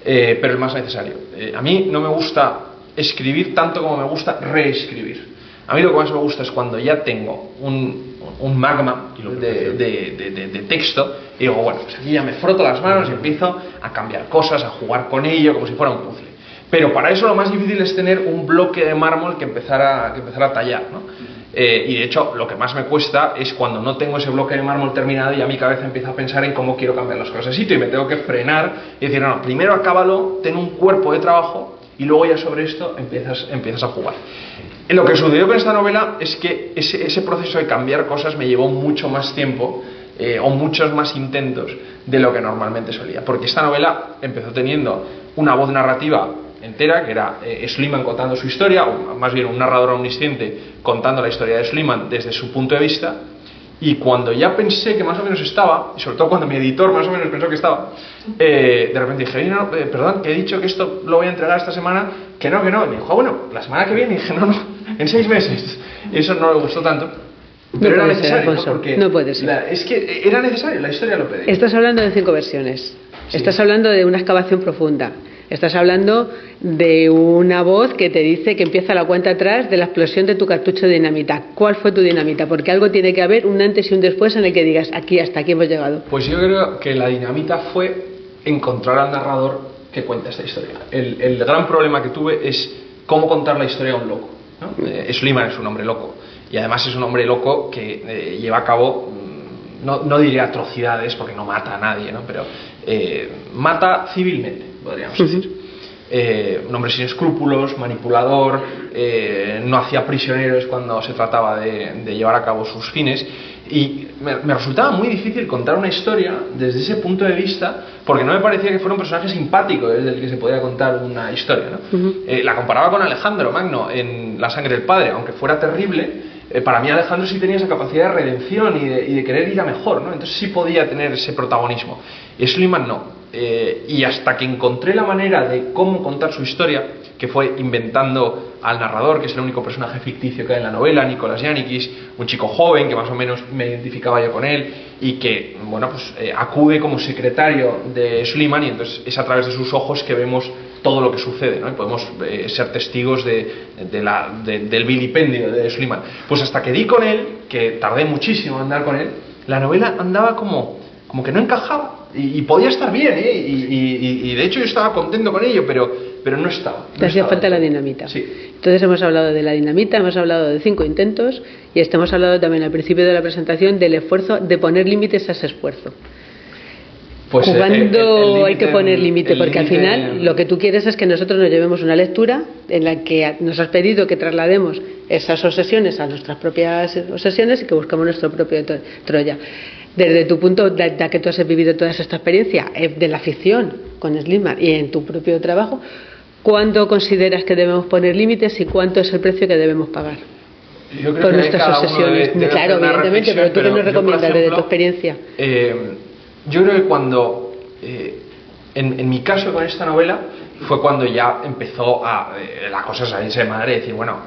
pero el más necesario. A mí no me gusta escribir tanto como me gusta reescribir. A mí lo que más me gusta es cuando ya tengo un magma de texto y digo, bueno, pues aquí ya me froto las manos y empiezo a cambiar cosas, a jugar con ello como si fuera un puzzle. Pero para eso lo más difícil es tener un bloque de mármol que empezar a tallar, ¿no? Y de hecho lo que más me cuesta es cuando no tengo ese bloque de mármol terminado y a mi cabeza empieza a pensar en cómo quiero cambiar las cosas de sitio y me tengo que frenar y decir, no, primero acábalo, ten un cuerpo de trabajo y luego ya sobre esto empiezas a jugar. Lo que sucedió con esta novela es que ese proceso de cambiar cosas me llevó mucho más tiempo o muchos más intentos de lo que normalmente solía, porque esta novela empezó teniendo una voz narrativa entera, que era Schliemann contando su historia, o más bien un narrador omnisciente contando la historia de Schliemann desde su punto de vista. Y cuando ya pensé que más o menos estaba, y sobre todo cuando mi editor más o menos pensó que estaba, de repente dije, no, perdón, que he dicho que esto lo voy a entregar esta semana, que no. Y me dijo, bueno, la semana que viene. Y dije, no, en 6 meses. Y eso no le gustó tanto. Pero era necesario, ¿no? Porque no puede ser. Es que era necesario, la historia lo pedía. Estás hablando de 5 versiones. Sí. Estás hablando de una excavación profunda. Estás hablando de una voz que te dice que empieza la cuenta atrás de la explosión de tu cartucho de dinamita. ¿Cuál fue tu dinamita? Porque algo tiene que haber, un antes y un después en el que digas, hasta aquí hemos llegado. Pues yo creo que la dinamita fue encontrar al narrador que cuenta esta historia. El gran problema que tuve es cómo contar la historia a un loco, ¿no? Schliemann es un hombre loco, y además es un hombre loco que lleva a cabo, no diré atrocidades porque no mata a nadie, ¿no? Pero mata civilmente, podríamos decir. Un hombre sin escrúpulos, manipulador, no hacía prisioneros cuando se trataba de llevar a cabo sus fines, y me resultaba muy difícil contar una historia desde ese punto de vista, porque no me parecía que fuera un personaje simpático desde el que se podía contar una historia, ¿no? La comparaba con Alejandro Magno en La sangre del padre, aunque fuera terrible. Para mí Alejandro sí tenía esa capacidad de redención y de querer ir a mejor, ¿no? Entonces sí podía tener ese protagonismo. Y Schliemann no. y hasta que encontré la manera de cómo contar su historia, que fue inventando al narrador, que es el único personaje ficticio que hay en la novela, Nicolás Yanikis, un chico joven que más o menos me identificaba yo con él y que, bueno, pues acude como secretario de Schliemann, y entonces es a través de sus ojos que vemos todo lo que sucede, ¿no? Y podemos ser testigos del vilipendio de Schliemann. Pues hasta que di con él, que tardé muchísimo en andar con él, la novela andaba como que no encajaba. Y podía estar bien, y de hecho yo estaba contento con ello, pero no estaba. Te hacía falta la dinamita. Sí. Entonces hemos hablado de la dinamita, hemos hablado de 5 intentos y hemos hablado también al principio de la presentación del esfuerzo, de poner límites a ese esfuerzo. Pues ¿Cuándo hay que poner límite? Porque al final lo que tú quieres es que nosotros nos llevemos una lectura en la que nos has pedido que traslademos esas obsesiones a nuestras propias obsesiones y que buscamos nuestro propio Troya. Desde tu punto, de que tú has vivido toda esta experiencia de la ficción con Schliemann y en tu propio trabajo, ¿cuándo consideras que debemos poner límites y cuánto es el precio que debemos pagar por nuestras obsesiones? Claro, evidentemente, pero tú qué nos recomiendas desde tu experiencia. Yo creo que cuando, en mi caso con esta novela, fue cuando ya empezó la cosa a salirse de madre y decir, bueno,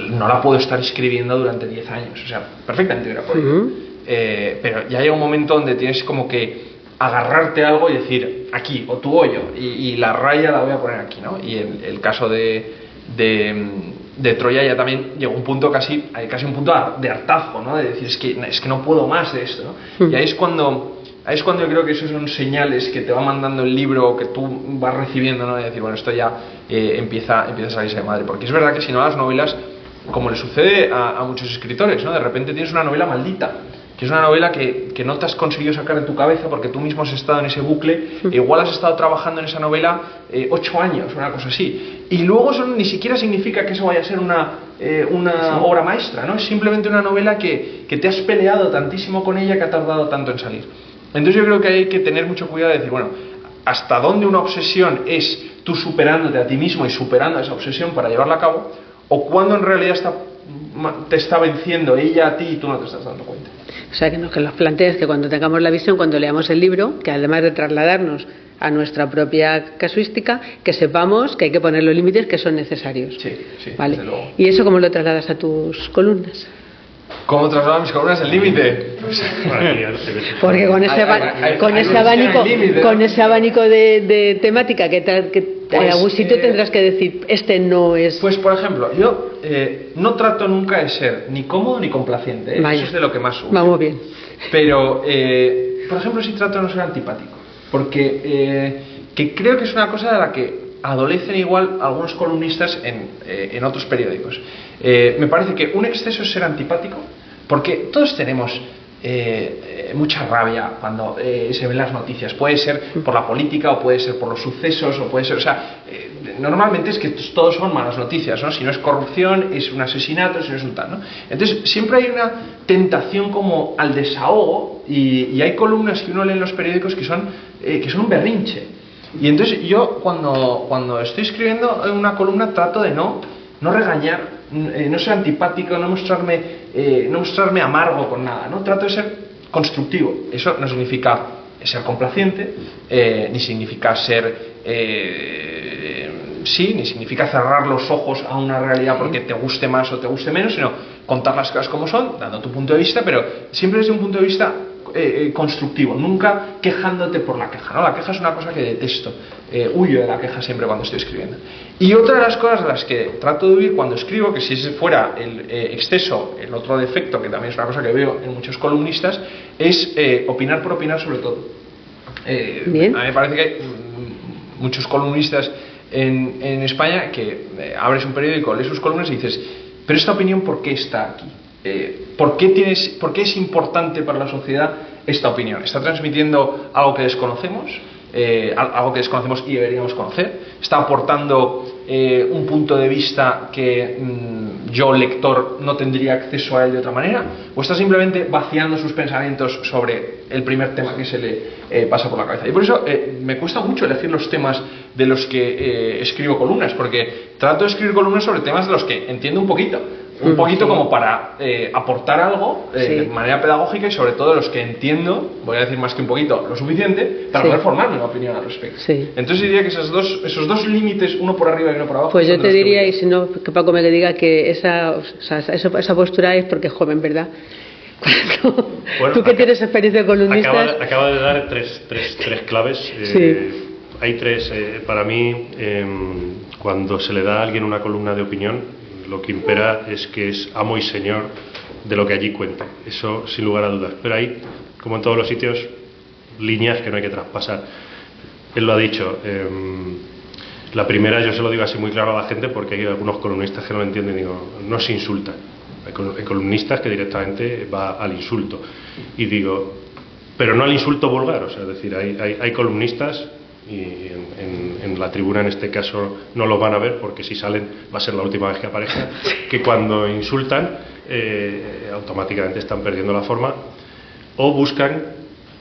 no la puedo estar escribiendo durante 10 años, o sea, perfectamente hubiera podido. Pero ya llega un momento donde tienes como que agarrarte a algo y decir, aquí, o tu hoyo, y la raya la voy a poner aquí, ¿no? Y el caso de Troya ya también llegó un punto casi un punto de hartazgo, ¿no? De decir, es que no puedo más de esto, ¿no? Y ahí es cuando yo creo que esos son señales que te va mandando el libro, que tú vas recibiendo, ¿no? De decir, bueno, esto ya empieza a salirse de madre. Porque es verdad que si no, las novelas, como le sucede a muchos escritores, ¿no? De repente tienes una novela maldita, que es una novela que no te has conseguido sacar de tu cabeza porque tú mismo has estado en ese bucle, e igual has estado trabajando en esa novela 8 años, una cosa así. Y luego eso ni siquiera significa que eso vaya a ser una obra maestra, ¿no? Es simplemente una novela que te has peleado tantísimo con ella que ha tardado tanto en salir. Entonces yo creo que hay que tener mucho cuidado de decir, bueno, hasta dónde una obsesión es tú superándote a ti mismo y superando esa obsesión para llevarla a cabo, o cuando en realidad te está venciendo ella a ti y tú no te estás dando cuenta. O sea, que los plantees que cuando tengamos la visión, cuando leamos el libro, que además de trasladarnos a nuestra propia casuística, que sepamos que hay que poner los límites que son necesarios. Sí, ¿vale? Desde luego. ¿Y eso cómo lo trasladas a tus columnas? ¿Cómo traslado a mis columnas el límite? Porque con ese abanico de temática que en algún sitio tendrás que decir, este no es... Pues, por ejemplo, yo no trato nunca de ser ni cómodo ni complaciente, ¿eh? Eso es de lo que más uso. Vamos bien. Pero, por ejemplo, sí trato de no ser antipático, porque que creo que es una cosa de la que adolecen igual algunos columnistas en otros periódicos. Me parece que un exceso es ser antipático, porque todos tenemos mucha rabia cuando se ven las noticias. Puede ser por la política, o puede ser por los sucesos, o puede ser, normalmente es que todos son malas noticias, ¿no? Si no es corrupción, es un asesinato, si no es un tal, ¿no? Entonces siempre hay una tentación como al desahogo, y hay columnas que uno lee en los periódicos que son un berrinche. Y entonces yo cuando estoy escribiendo una columna trato de no regañar, no ser antipático, no mostrarme amargo con nada, ¿no? Trato de ser constructivo. Eso no significa ser complaciente, ni significa ni significa cerrar los ojos a una realidad porque te guste más o te guste menos, sino contar las cosas como son, dando tu punto de vista, pero siempre desde un punto de vista constructivo, nunca quejándote por la queja, ¿no? La queja es una cosa que detesto, huyo de la queja siempre cuando estoy escribiendo. Y otra de las cosas de las que trato de huir cuando escribo, que si ese fuera el exceso, el otro defecto, que también es una cosa que veo en muchos columnistas, es opinar por opinar sobre todo. A mí me parece que hay muchos columnistas en España que abres un periódico, lees sus columnas y dices, pero esta opinión, ¿por qué está aquí? ¿Por qué es importante para la sociedad esta opinión? ¿Está transmitiendo algo que desconocemos? Algo que desconocemos y deberíamos conocer. ¿Está aportando un punto de vista que yo, lector, no tendría acceso a él de otra manera? ¿O está simplemente vaciando sus pensamientos sobre el primer tema que se le pasa por la cabeza? Y por eso me cuesta mucho elegir los temas de los que escribo columnas, porque trato de escribir columnas sobre temas de los que entiendo un poquito. un poquito como para aportar algo de manera pedagógica y sobre todo los que entiendo, voy a decir más que un poquito, lo suficiente para poder formarme una opinión al respecto. Entonces diría que esos dos límites, uno por arriba y uno por abajo. Pues yo te diría, y si no, que Paco me diga que esa postura es porque es joven, ¿verdad? Bueno, tú que tienes experiencia columnista. Acaba de dar tres claves. Hay tres, para mí, cuando se le da a alguien una columna de opinión, lo que impera es que es amo y señor de lo que allí cuenta. Eso sin lugar a dudas. Pero hay, como en todos los sitios, líneas que no hay que traspasar. Él lo ha dicho. La primera, yo se lo digo así muy claro a la gente porque hay algunos columnistas que no lo entienden. Digo, no se insultan. Hay columnistas que directamente va al insulto. Y digo, pero no al insulto vulgar. O sea, es decir, hay columnistas, y en la tribuna en este caso no los van a ver porque si salen va a ser la última vez que aparezcan, que cuando insultan automáticamente están perdiendo la forma o buscan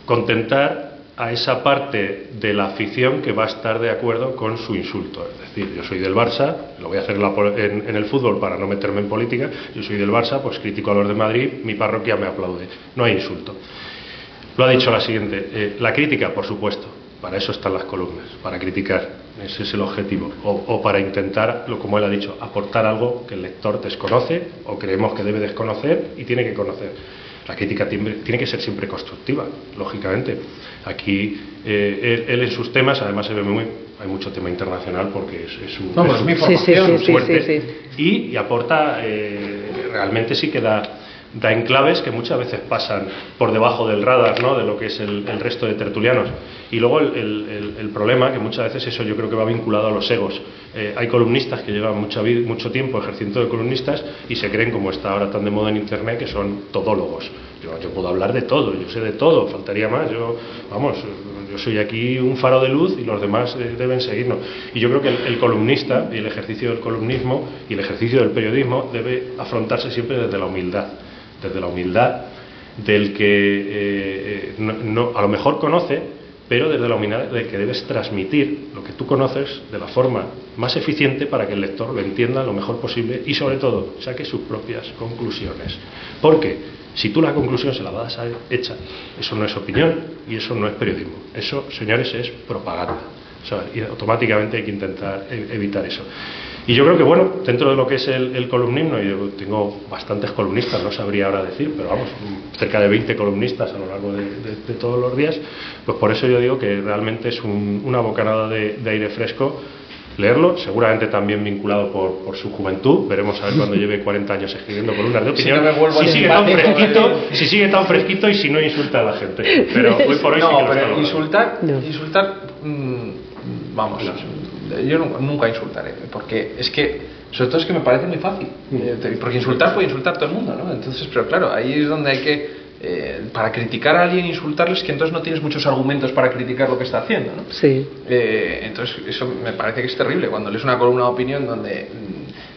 contentar a esa parte de la afición que va a estar de acuerdo con su insulto. Es decir, yo soy del Barça, lo voy a hacer en el fútbol para no meterme en política, yo soy del Barça, pues critico a los de Madrid, mi parroquia me aplaude. No hay insulto. Lo ha dicho la siguiente, la crítica, por supuesto. Para eso están las columnas, para criticar, ese es el objetivo, o para intentar, como él ha dicho, aportar algo que el lector desconoce o creemos que debe desconocer y tiene que conocer. La crítica tiene que ser siempre constructiva, lógicamente. Aquí él en sus temas, además se ve hay mucho tema internacional porque es mi formación fuerte y aporta, realmente sí que da enclaves que muchas veces pasan por debajo del radar, ¿no?, de lo que es el resto de tertulianos. Y luego el problema, que muchas veces eso yo creo que va vinculado a los egos. Hay columnistas que llevan mucho tiempo ejerciendo de columnistas y se creen, como está ahora tan de moda en internet, que son todólogos. Yo puedo hablar de todo, yo sé de todo, faltaría más. Yo soy aquí un faro de luz y los demás deben seguirnos. Y yo creo que el columnista y el ejercicio del columnismo y el ejercicio del periodismo debe afrontarse siempre desde la humildad. Desde la humildad del que a lo mejor conoce, pero desde la humildad del que debes transmitir lo que tú conoces de la forma más eficiente para que el lector lo entienda lo mejor posible y sobre todo saque sus propias conclusiones. Porque si tú la conclusión se la vas a dar hecha, eso no es opinión y eso no es periodismo. Eso, señores, es propaganda. O sea, y automáticamente hay que intentar evitar eso. Y yo creo que, bueno, dentro de lo que es el columnismo, y yo tengo bastantes columnistas, no sabría ahora decir, pero vamos, cerca de 20 columnistas a lo largo de todos los días, pues por eso yo digo que realmente es una bocanada de aire fresco leerlo, seguramente también vinculado por su juventud. Veremos a ver cuando lleve 40 años escribiendo columnas de opinión, si sigue tan fresquito y si no insulta a la gente. Pero hoy por hoy sí que lo está logrando. Insultar, vamos, yo nunca insultaré, porque es que, sobre todo es que me parece muy fácil, porque insultar puede insultar todo el mundo, ¿no? Entonces, pero claro, ahí es donde hay que para criticar a alguien e insultarles, que entonces no tienes muchos argumentos para criticar lo que está haciendo, ¿no? Sí. Entonces eso me parece que es terrible cuando lees una columna de opinión donde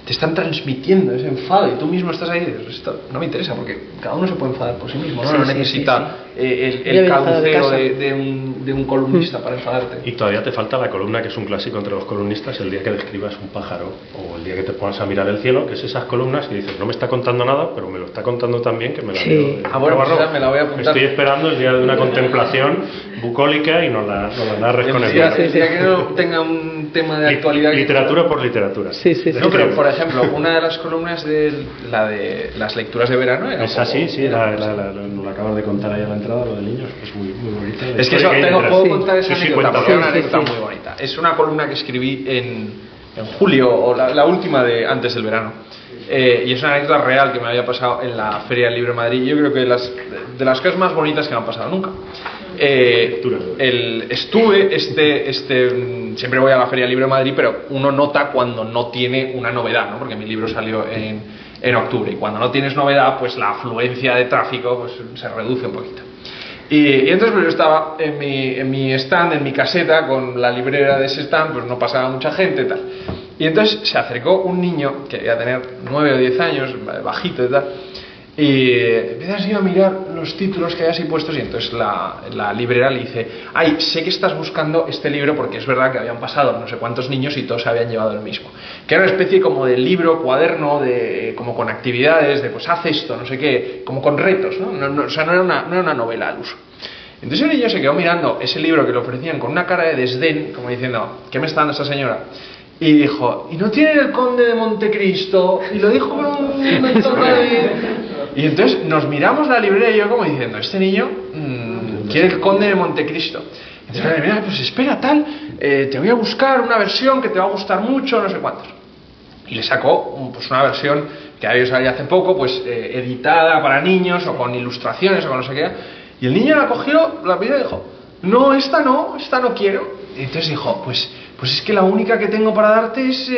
te están transmitiendo ese enfado y tú mismo estás ahí y dices, esto no me interesa, porque cada uno se puede enfadar por sí mismo, ¿no? No necesita el caduceo de un columnista para enfadarte. Y todavía te falta la columna, que es un clásico entre los columnistas, el día que describas un pájaro o el día que te pongas a mirar el cielo, que es esas columnas que dices, no me está contando nada, pero me lo está contando tan bien que me la leo. Bueno, pues me la voy a apuntar. Estoy esperando el día de una contemplación bucólica y nos la narres con el día. Ya que no tenga un tema de actualidad. Literatura por literatura. No, pero por ejemplo, una de las columnas de las lecturas de verano era esa lo acabas de contar ahí a la entrada, lo de niños, es muy bonita. Es que puedo contar esa anécdota, porque es una anécdota muy bonita. Es una columna que escribí en julio, o la última de antes del verano. Y es una anécdota real que me había pasado en la Feria del Libro de Madrid. Yo creo que de las cosas más bonitas que me han pasado nunca. Siempre voy a la Feria del Libro de Madrid, pero uno nota cuando no tiene una novedad, ¿no? Porque mi libro salió en octubre, y cuando no tienes novedad, pues la afluencia de tráfico pues se reduce un poquito. Y entonces pues yo estaba en mi stand, en mi caseta, con la librera de ese stand, pues no pasaba mucha gente y tal. Y entonces se acercó un niño que debía tener 9 o 10 años, bajito y tal, Y empieza así a mirar los títulos que hay así puestos y entonces la librera le dice: ay, sé que estás buscando este libro porque es verdad que habían pasado no sé cuántos niños y todos se habían llevado el mismo. Que era una especie como de libro, cuaderno, como con actividades, de pues haz esto, no sé qué, como con retos, ¿no? O sea, no era una novela al uso. Entonces el niño se quedó mirando ese libro que le ofrecían con una cara de desdén, como diciendo: ¿qué me está dando esta señora? Y dijo: ¿y no tiene el Conde de Montecristo? Y lo dijo con un tono de... Y entonces nos miramos la librería y yo como diciendo: este niño quiere el Conde de Montecristo. Entonces la librería: pues espera, tal, te voy a buscar una versión que te va a gustar mucho, no sé cuántos. Y le sacó pues una versión que había salido hace poco, pues editada para niños o con ilustraciones o con no sé qué. Y el niño la cogió, la pidió y dijo: no, esta no quiero. Y entonces dijo: pues es que la única que tengo para darte es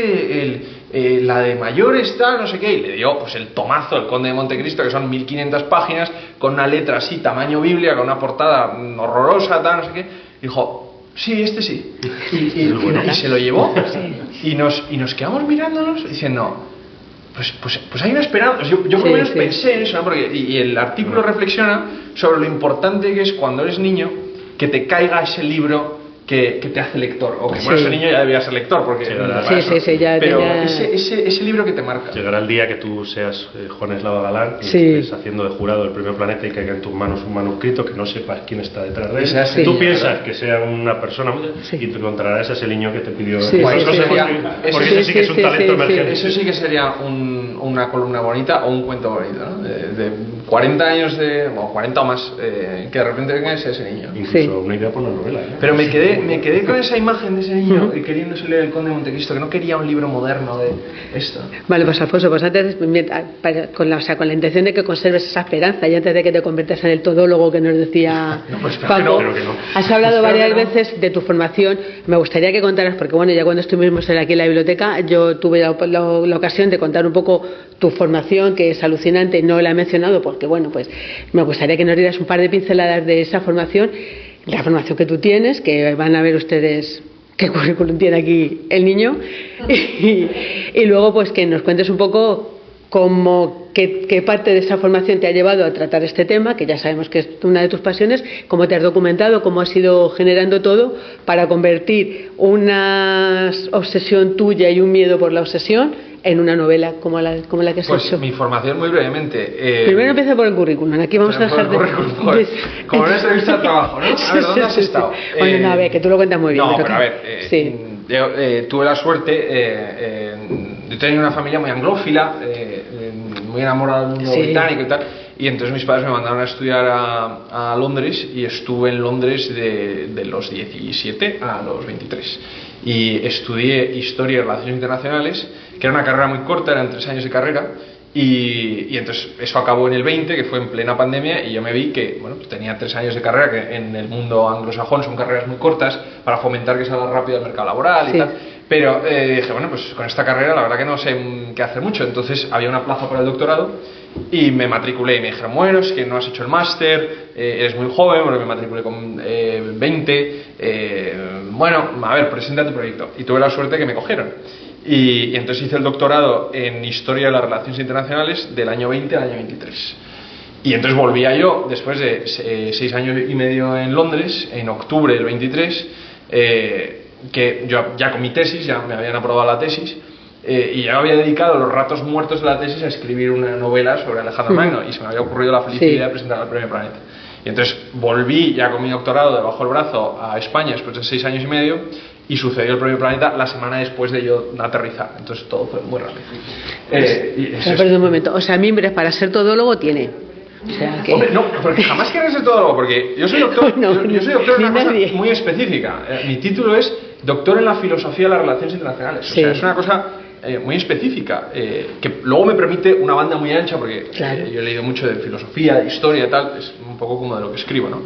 la de mayor esta, no sé qué. Y le dio pues el tomazo, el Conde de Montecristo, que son 1500 páginas, con una letra así, tamaño Biblia, con una portada horrorosa, tal, no sé qué. Y dijo: sí, este sí. Y se lo llevó. Y nos quedamos mirándonos diciendo: pues hay una esperanza. Yo por lo menos pensé en eso, ¿no? Porque, y el artículo reflexiona sobre lo importante que es cuando eres niño que te caiga ese libro que te hace lector, o que bueno, ese niño ya debía ser lector, porque ya pero tenía... ese libro que te marca. Llegará el día que tú seas Juan Eslava Galán y estés haciendo de jurado del Premio Planeta y caiga en tus manos un manuscrito que no sepas quién está detrás de él. Tú piensas que sea una persona y te encontrarás a ese niño que te pidió. Porque ese sí que es un talento emergente. Eso sí que sería una columna bonita o un cuento bonito, ¿no? De 40 años o 40 o más, que de repente venga ese niño. Incluso una idea por una novela, ¿eh? Pero me quedé con esa imagen de ese niño queriéndose leer el Conde de Montecristo, que no quería un libro moderno de esto. Vale, pues Alfonso, pues antes, con la intención de que conserves esa esperanza y antes de que te conviertas en el todólogo que nos decía Paco, has hablado varias veces de tu formación. Me gustaría que contaras, porque bueno, ya cuando estuvimos aquí en la biblioteca, yo tuve la ocasión de contar un poco tu formación, que es alucinante, no la he mencionado porque bueno, pues me gustaría que nos dieras un par de pinceladas de esa formación, la formación que tú tienes, que van a ver ustedes qué currículum tiene aquí el niño, y luego pues que nos cuentes un poco qué parte de esa formación te ha llevado a tratar este tema, que ya sabemos que es una de tus pasiones, cómo te has documentado, cómo has ido generando todo para convertir una obsesión tuya y un miedo por la obsesión en una novela como la que has hecho. Pues mi formación, muy brevemente. Primero empieza por el currículum. Aquí vamos a dejar de... Como una entrevista de trabajo, ¿no? A ver, ¿dónde has estado? Bueno, a ver, que tú lo cuentas muy bien. No, pero a ver, tuve la suerte de tener una familia muy anglófila, muy enamorada del mundo británico y tal. Y entonces mis padres me mandaron a estudiar a Londres y estuve en Londres de los 17 a los 23. Y estudié Historia y Relaciones Internacionales, que era una carrera muy corta, eran 3 años de carrera. Y entonces eso acabó en el 20, que fue en plena pandemia, y yo me vi que bueno, pues tenía 3 años de carrera, que en el mundo anglosajón son carreras muy cortas, para fomentar que salga rápido al mercado laboral y tal. Pero dije, bueno, pues con esta carrera la verdad que no sé qué hacer mucho. Entonces había una plaza para el doctorado y me matriculé y me dijeron: bueno, es que no has hecho el máster, eres muy joven. Bueno, me matriculé con 20, bueno, a ver, presenta tu proyecto. Y tuve la suerte que me cogieron. Y entonces hice el doctorado en Historia de las Relaciones Internacionales del año 20 al año 23. Y entonces volvía yo, después de 6 años y medio en Londres, en octubre del 23, que yo ya con mi tesis, ya me habían aprobado la tesis, y ya había dedicado los ratos muertos de la tesis a escribir una novela sobre Alejandro Magno, y se me había ocurrido la felicidad de presentar al Premio Planeta. Y entonces volví ya con mi doctorado debajo del brazo a España después de 6 años y medio, y sucedió el Premio Planeta la semana después de yo aterrizar. Entonces todo fue muy rápido. Perdón un momento, o sea, mimbres para ser todólogo tiene. O sea, que... Hombre, no, porque jamás quieres ser todólogo, porque yo soy doctor, yo soy doctor en una cosa muy específica. Mi título es Doctor en la Filosofía de las Relaciones Internacionales. O sea, es una cosa muy específica, que luego me permite una banda muy ancha, porque yo he leído mucho de filosofía, de historia y tal, es un poco como de lo que escribo, ¿no?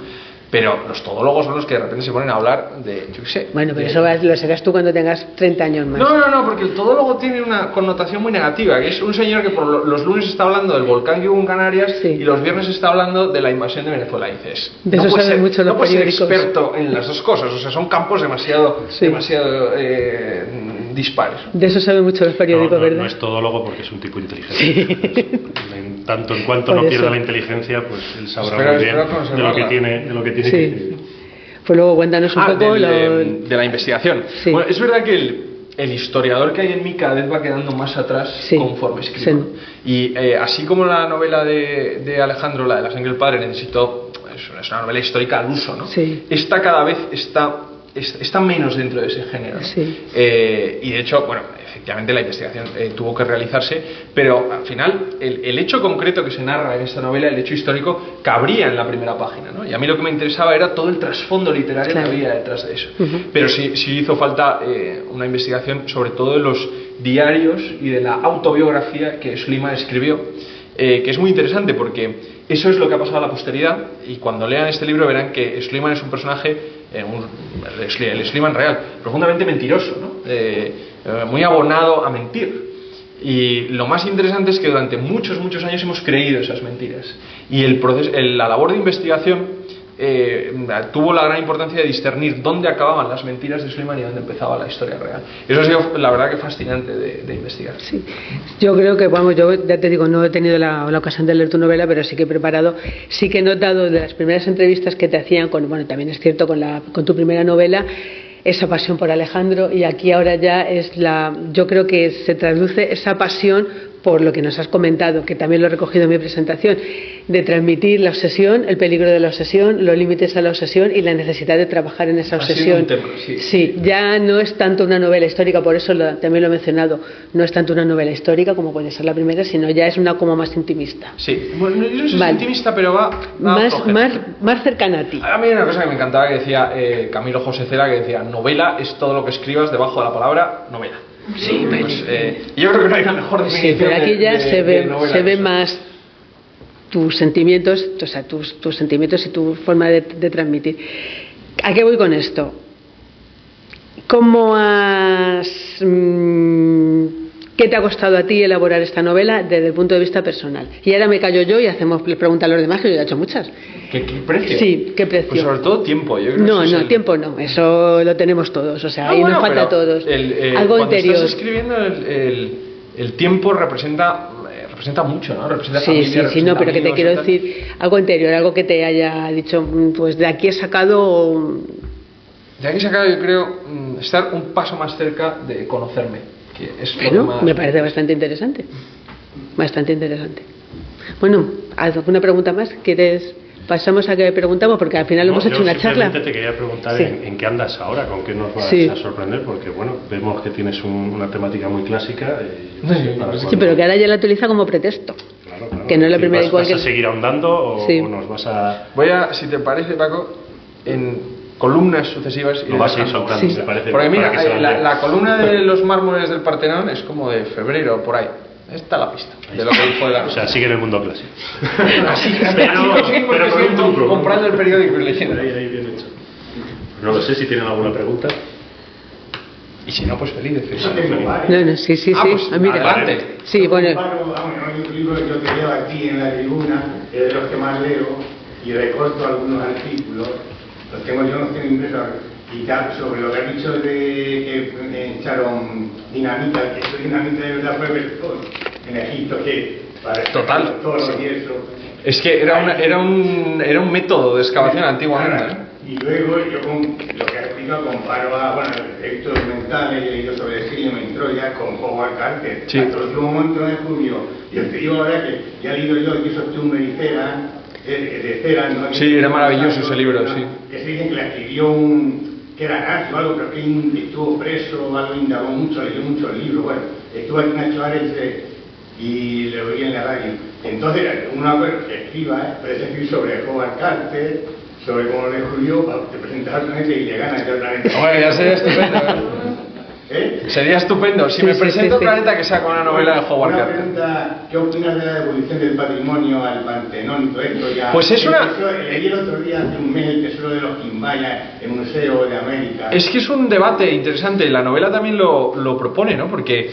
Pero los todólogos son los que de repente se ponen a hablar de, yo qué sé. Bueno, pero eso lo serás tú cuando tengas 30 años más. No, porque el todólogo tiene una connotación muy negativa, que es un señor que por los lunes está hablando del volcán que hubo en Canarias y los viernes está hablando de la invasión de Venezuela. Y dices, de eso saben mucho los periódicos. No puedes ser experto en las dos cosas, o sea, son campos demasiado dispares. De eso saben mucho los periódicos, ¿verdad? No es todólogo porque es un tipo inteligente. tanto en cuanto no pierda la inteligencia, pues él sabrá muy bien de lo que tiene que escribir. Pues luego cuéntanos un poco de la investigación. Sí. Bueno, es verdad que el historiador que hay en mí cada vez va quedando más atrás conforme escribe. Y así como la novela de Alejandro, la de La sangre del padre, necesitó, es una novela histórica al uso, ¿no? Esta cada vez está menos dentro de ese género, ¿no? Y de hecho, bueno, efectivamente la investigación tuvo que realizarse, pero al final el hecho concreto que se narra en esta novela, el hecho histórico, cabría en la primera página, ¿no? Y a mí lo que me interesaba era todo el trasfondo literario que había detrás de eso. Pero sí hizo falta una investigación sobre todo de los diarios y de la autobiografía que Schliemann escribió, que es muy interesante porque eso es lo que ha pasado a la posteridad, y cuando lean este libro verán que Schliemann es un personaje, el Schliemann real, profundamente mentiroso, ¿no? Muy abonado a mentir. Y lo más interesante es que durante muchos años hemos creído esas mentiras. Y la labor de investigación tuvo la gran importancia de discernir dónde acababan las mentiras de Schliemann y dónde empezaba la historia real. Eso ha sido, la verdad, que fascinante de investigar. Sí. Yo creo que, vamos, yo ya te digo, no he tenido la ocasión de leer tu novela, pero sí que he preparado, sí que he notado de las primeras entrevistas que te hacían, bueno, también es cierto con tu primera novela, esa pasión por Alejandro, y aquí ahora ya yo creo que se traduce esa pasión por lo que nos has comentado, que también lo he recogido en mi presentación, de transmitir la obsesión, el peligro de la obsesión, los límites a la obsesión y la necesidad de trabajar en esa obsesión. Sí, ya no es tanto una novela histórica, por eso también lo he mencionado, no es tanto una novela histórica como puede ser la primera, sino ya es una como más intimista. Sí, bueno, yo no soy intimista, pero va más cercana a ti. A mí hay una cosa que me encantaba que decía Camilo José Cela, que decía: novela es todo lo que escribas debajo de la palabra novela. Sí, pues, yo creo que no hay una mejor definición. Sí, pero aquí ya se ve más tus sentimientos, o sea, tus sentimientos y tu forma de transmitir. ¿A qué voy con esto? ¿Cómo ¿qué te ha costado a ti elaborar esta novela desde el punto de vista personal? Y ahora me callo yo y hacemos preguntas a los demás, que yo ya he hecho muchas. ¿Qué precio? Sí, ¿qué precio? Pues sobre todo tiempo. Yo creo no, tiempo no, eso lo tenemos todos, o sea, y nos falta a todos. Algo cuando interior. Estás escribiendo, el tiempo representa mucho, ¿no? Representa familia, sí, no, pero que te quiero decir algo interior, algo que te haya dicho, pues de aquí he sacado... De aquí he sacado, yo creo, estar un paso más cerca de conocerme. Que es me parece bastante interesante. Bastante interesante. Bueno, ¿alguna pregunta más? ¿Quieres...? Pasamos a que preguntamos, porque al final hemos hecho una charla. Te quería preguntar en qué andas ahora, con qué nos vas a sorprender, porque bueno, vemos que tienes una temática muy clásica. Sí, pero que ahora ya la utiliza como pretexto. Claro. Que no es la primera igual que... ¿Vas a seguir ahondando o nos vas a...? Voy a, si te parece, Paco, en columnas sucesivas... Lo vas a ir soltando, me parece. Porque mira, la columna de los mármoles del Partenón es como de febrero, por ahí. Está la pista de lo que dijo de la... O sea, sigue en el mundo clásico. pero comprando el periódico y leyendo. Ahí bien hecho. No lo sé si tienen alguna pregunta. Y si no, pues feliz. No, sí. Pues, mira, adelante. Sí, bueno. Hay un libro que yo te llevo aquí en la tribuna, es de los que más leo, y recorto algunos artículos. Los tengo impresos. Y tal, sobre lo que has dicho de que echaron dinamita, que eso dinamita de verdad fue en Egipto, que para total, y eso. Es que era un método de excavación antiguamente. Y luego yo lo que has explicado comparo a efectos mentales, he leído sobre Schliemann en Troya con Howard Carter. Sí. Hasta el último momento me descubrió. Yo te digo la verdad que ya he leído yo que esos Tumber y Cera, de Cera, ¿no? Sí, era maravilloso ese libro, sí. Que se dicen que la escribió que era nazi o algo, pero que estuvo preso, algo, indagó mucho, leyó muchos libros, bueno, estuvo aquí en Nacho Ares y le oí en la radio. Entonces, una cosa que escriba, puedes escribir sobre Howard Carter, sobre cómo le descubrió, te presentas al planeta y le ganas ya al planeta. Bueno, ya sería estupendo, Sería estupendo. Si me presento al planeta, que sea con una novela de Howard Carter. Pregunta, ¿qué opinas de la devolución del patrimonio al Partenón y todo esto? Ya, pues es una... Leí el otro día, hace un mes, el tesoro de los Quimbaya, el Museo de América. Es que es un debate interesante. La novela también lo propone, ¿no? Porque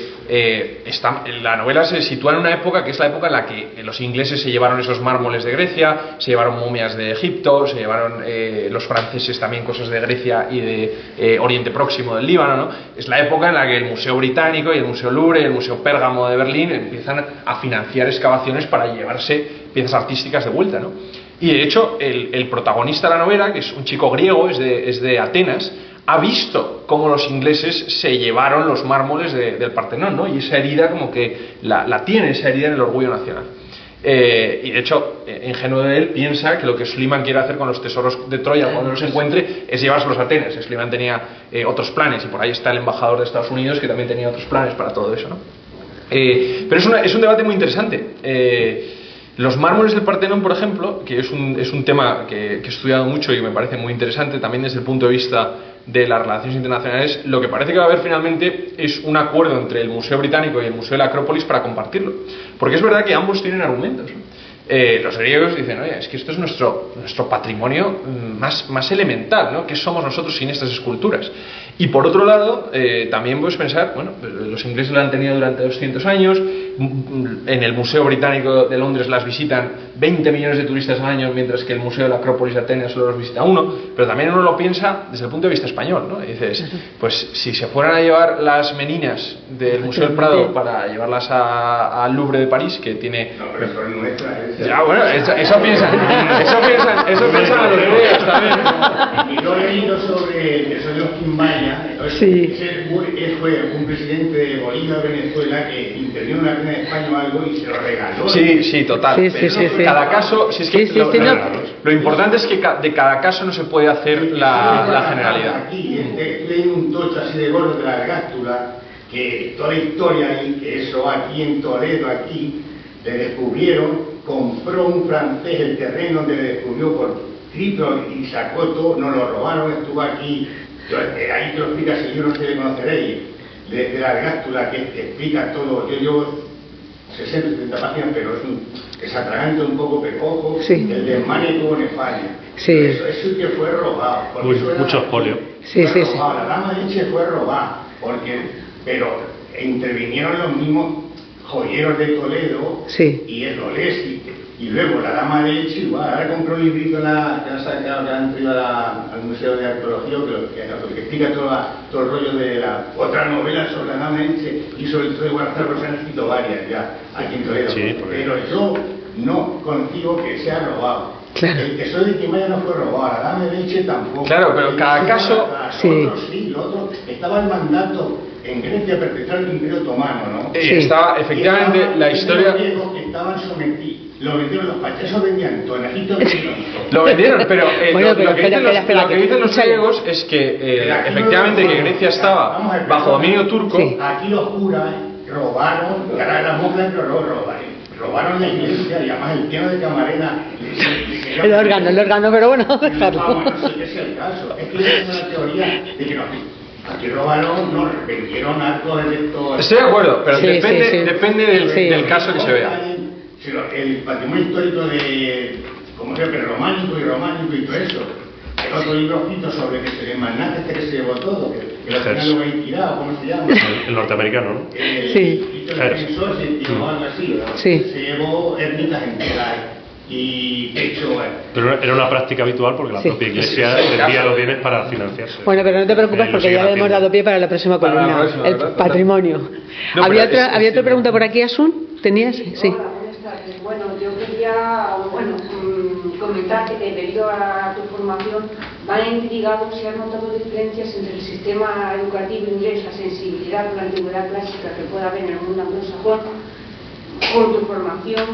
la novela se sitúa en una época que es la época en la que los ingleses se llevaron esos mármoles de Grecia, se llevaron momias de Egipto, se llevaron los franceses también cosas de Grecia y de Oriente Próximo, del Líbano, ¿no? Es la época en la que el Museo Británico y el Museo Louvre y el Museo Pérgamo de Berlín empiezan a financiar excavaciones para llevarse piezas artísticas de vuelta, ¿no? Y de hecho el protagonista de la novela, que es un chico griego, es de Atenas, ha visto cómo los ingleses se llevaron los mármoles del Partenón, ¿no? Y esa herida como que la tiene, esa herida en el orgullo nacional. Y de hecho, ingenuo de él, piensa que lo que Schliemann quiere hacer con los tesoros de Troya cuando los encuentre es llevárselos a Atenas. Schliemann tenía otros planes, y por ahí está el embajador de Estados Unidos que también tenía otros planes para todo eso, ¿no? Pero es un debate muy interesante. Los mármoles del Partenón, por ejemplo, que es un tema que he estudiado mucho y me parece muy interesante también desde el punto de vista de las relaciones internacionales, lo que parece que va a haber finalmente es un acuerdo entre el Museo Británico y el Museo de la Acrópolis para compartirlo. Porque es verdad que ambos tienen argumentos, ¿no? Los griegos dicen, oye, es que esto es nuestro patrimonio más elemental, ¿no? ¿Qué somos nosotros sin estas esculturas? Y por otro lado, también puedes pensar, bueno, los ingleses lo han tenido durante 200 años, en el Museo Británico de Londres las visitan 20 millones de turistas al año, mientras que el Museo de la Acrópolis de Atenas solo los visita uno, pero también uno lo piensa desde el punto de vista español, ¿no? Y dices, pues si se fueran a llevar las meninas del Museo del Prado para llevarlas al Louvre de París, que tiene... No, pero eso no es ya, bueno, eso piensan los griegos también. Y yo he leído sobre el señor Quimbaya, Sí. Él fue un presidente de Bolivia, Venezuela, que intervino en la Arena de España o algo y se lo regaló. Sí, total. Sí. Cada caso, si es que lo importante es que de cada caso no se puede hacer la generalidad. Aquí, leí un tocho así de gordo de la Argástula, que toda la historia ahí, que eso aquí en Toledo, aquí, le descubrieron, compró un francés el terreno donde le descubrió por triplo y sacó todo, nos lo robaron, estuvo aquí. Ahí te lo explica, si yo no sé, le conoceréis, de la Argástula, que te explica todo. Yo llevo 60, 70 páginas, pero es atragante un poco, pero ojo, sí. El desmane que hubo en España. Sí. Eso que fue robado. Mucho espolio. Sí. La dama de Elche fue robada, pero intervinieron los mismos joyeros de Toledo y el Olés. Y luego la dama de Elche, igual, ahora compró un librito que han sacado, que han traído al Museo de Arqueología, que explica todo el rollo de la otra novela sobre la dama de Elche y sobre todo igual, pero se han escrito varias ya aquí en Toledo. Sí, pero yo no concibo que sea robado. Claro. El tesoro de Quimaya no fue robado, la dama de Elche tampoco. Claro, pero cada caso... Lo otro estaba el mandato en Grecia perpetrar el Imperio Otomano, ¿no? Estaba, efectivamente, la historia... Los griegos que estaban sometidos. Lo vendieron los pachesos, vendían todo, en Egipto vendieron todo. Lo vendieron, pero bueno, lo que dicen los griegos es que efectivamente que Grecia estaba bajo dominio turco. Sí. Aquí los curas robaron, y ahora las monjas robaron la iglesia y además el piano de Camarena. El órgano, pero bueno, dejarlo. Vamos, no es el caso. Es que es una teoría de que aquí robaron, no, vendieron arcos electos. Estoy de acuerdo, pero depende del caso que se vea. El patrimonio histórico de, como sea, románico y todo eso. Hay otro librojito sobre que el magnate que se llevó todo, que lo tenía luego ahí tirado, ¿cómo se llama? El norteamericano, ¿no? Sí. Algo así, ¿no? Sí. Se llevó ermitas enteras y hecho. Pero era una práctica habitual porque la propia iglesia vendía los bienes para financiarse. Bueno, pero no te preocupes porque ya le hemos dado pie para la próxima columna, el patrimonio. ¿Había otra pregunta por aquí, Asun? ¿Tenías? Sí. Bueno, yo quería comentar que debido a tu formación me ha intrigado si has notado diferencias entre el sistema educativo inglés, la sensibilidad por la antigüedad clásica que puede haber en el mundo anglosajón, con tu formación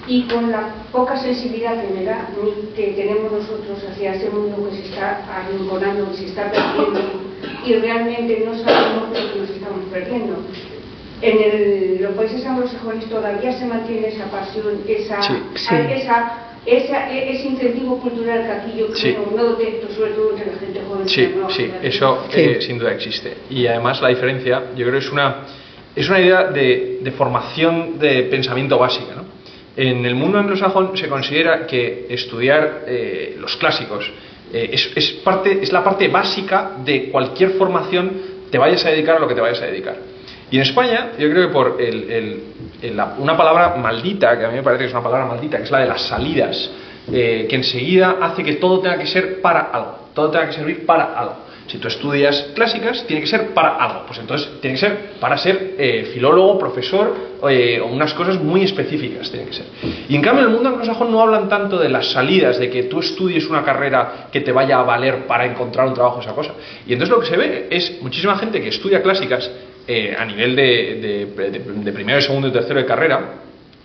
y con la poca sensibilidad que tenemos nosotros hacia ese mundo que se está arrinconando, que se está perdiendo y realmente no sabemos lo que nos estamos perdiendo. En los países anglosajones todavía se mantiene esa pasión, ese incentivo cultural que aquí yo creo no detecto, sobre todo entre la gente joven. Eso sin duda existe. Y además la diferencia, yo creo, es una idea de formación de pensamiento básica, ¿no? En el mundo anglosajón se considera que estudiar los clásicos es la parte básica de cualquier formación, te vayas a dedicar a lo que te vayas a dedicar. Y en España, yo creo que por una palabra maldita, que a mí me parece que es una palabra maldita, que es la de las salidas, que enseguida hace que todo tenga que ser para algo, todo tenga que servir para algo. Si tú estudias clásicas, tiene que ser para algo. Pues entonces tiene que ser para ser filólogo, profesor, o unas cosas muy específicas tienen que ser. Y en cambio en el mundo anglosajón no hablan tanto de las salidas, de que tú estudies una carrera que te vaya a valer para encontrar un trabajo, esa cosa. Y entonces lo que se ve es muchísima gente que estudia clásicas a nivel de primero, segundo y tercero de carrera,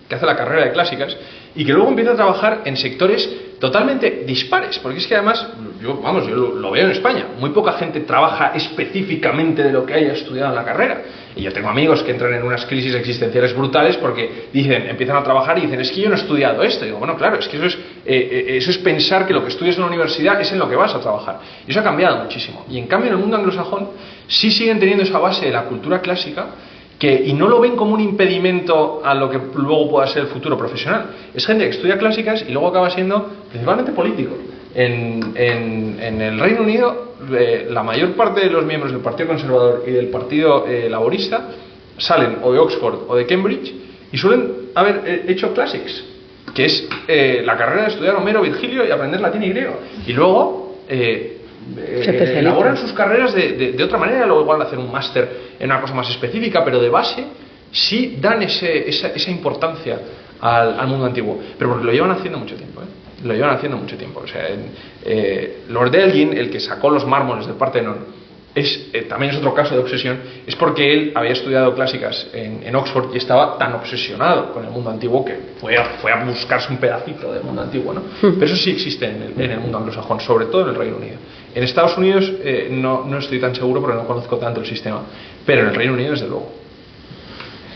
que hace la carrera de clásicas y que luego empieza a trabajar en sectores totalmente dispares, porque es que además, yo lo veo en España, muy poca gente trabaja específicamente de lo que haya estudiado en la carrera, y yo tengo amigos que entran en unas crisis existenciales brutales porque empiezan a trabajar y dicen, es que yo no he estudiado esto, y digo, bueno, claro, es que eso es pensar que lo que estudias en la universidad es en lo que vas a trabajar, y eso ha cambiado muchísimo, y en cambio en el mundo anglosajón sí siguen teniendo esa base de la cultura clásica, y no lo ven como un impedimento a lo que luego pueda ser el futuro profesional. Es gente que estudia clásicas y luego acaba siendo principalmente político. En el Reino Unido, la mayor parte de los miembros del Partido Conservador y del Partido Laborista salen o de Oxford o de Cambridge y suelen haber hecho classics, que es la carrera de estudiar Homero, Virgilio y aprender latín y griego. Y luego elaboran sus carreras de otra manera, luego igual hacer un máster en una cosa más específica, pero de base sí dan esa importancia al mundo antiguo, pero porque lo llevan haciendo mucho tiempo, lo llevan haciendo mucho tiempo. O sea, Lord Elgin, el que sacó los mármoles del Partenón, también es otro caso de obsesión, es porque él había estudiado clásicas en Oxford y estaba tan obsesionado con el mundo antiguo que fue a buscarse un pedacito del mundo antiguo, ¿no? Pero eso sí existe en el mundo anglosajón, sobre todo en el Reino Unido. En Estados Unidos no estoy tan seguro porque no conozco tanto el sistema, pero en el Reino Unido desde luego.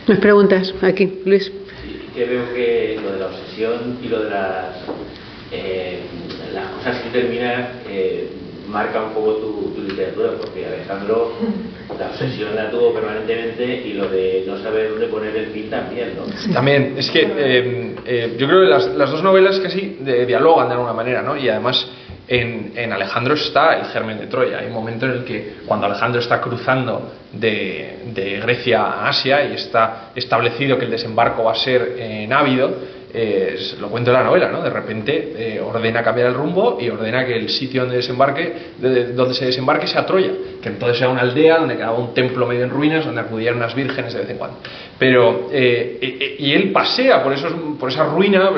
¿Más preguntas? Aquí, Luis. Sí, que veo que lo de la obsesión y lo de las cosas que terminan marca un poco tu literatura, porque Alejandro la obsesión la tuvo permanentemente y lo de no saber dónde poner el fin también, ¿no? Sí. También, es que yo creo que las dos novelas casi dialogan de alguna manera, ¿no? Y además en Alejandro está el germen de Troya. Hay un momento en el que cuando Alejandro está cruzando de Grecia a Asia y está establecido que el desembarco va a ser en Ávido, lo cuento en la novela, ¿no? De repente ordena cambiar el rumbo y ordena que el sitio donde se desembarque sea Troya, que entonces sea una aldea donde quedaba un templo medio en ruinas donde acudían unas vírgenes de vez en cuando. Pero y él pasea por esa ruina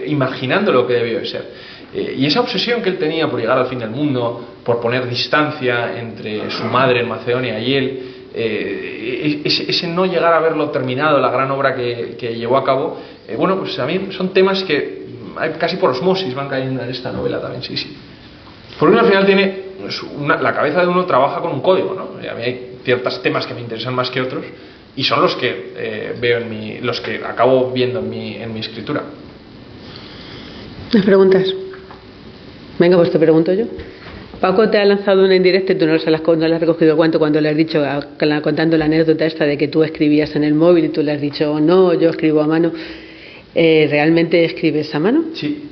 imaginando lo que debió de ser. Y esa obsesión que él tenía por llegar al fin del mundo, por poner distancia entre su madre en Macedonia y él, ese no llegar a verlo terminado, la gran obra que llevó a cabo, bueno, pues a mí son temas que casi por osmosis van cayendo en esta novela también, sí. Porque uno al final tiene, la cabeza de uno trabaja con un código, ¿no? Y a mí hay ciertos temas que me interesan más que otros y son los que veo los que acabo viendo en mi escritura. ¿Las preguntas? Venga, pues te pregunto yo. Paco te ha lanzado una indirecta y tú no le has recogido el guante cuando le has dicho, contando la anécdota esta de que tú escribías en el móvil y tú le has dicho, no, yo escribo a mano. ¿Realmente escribes a mano? Sí.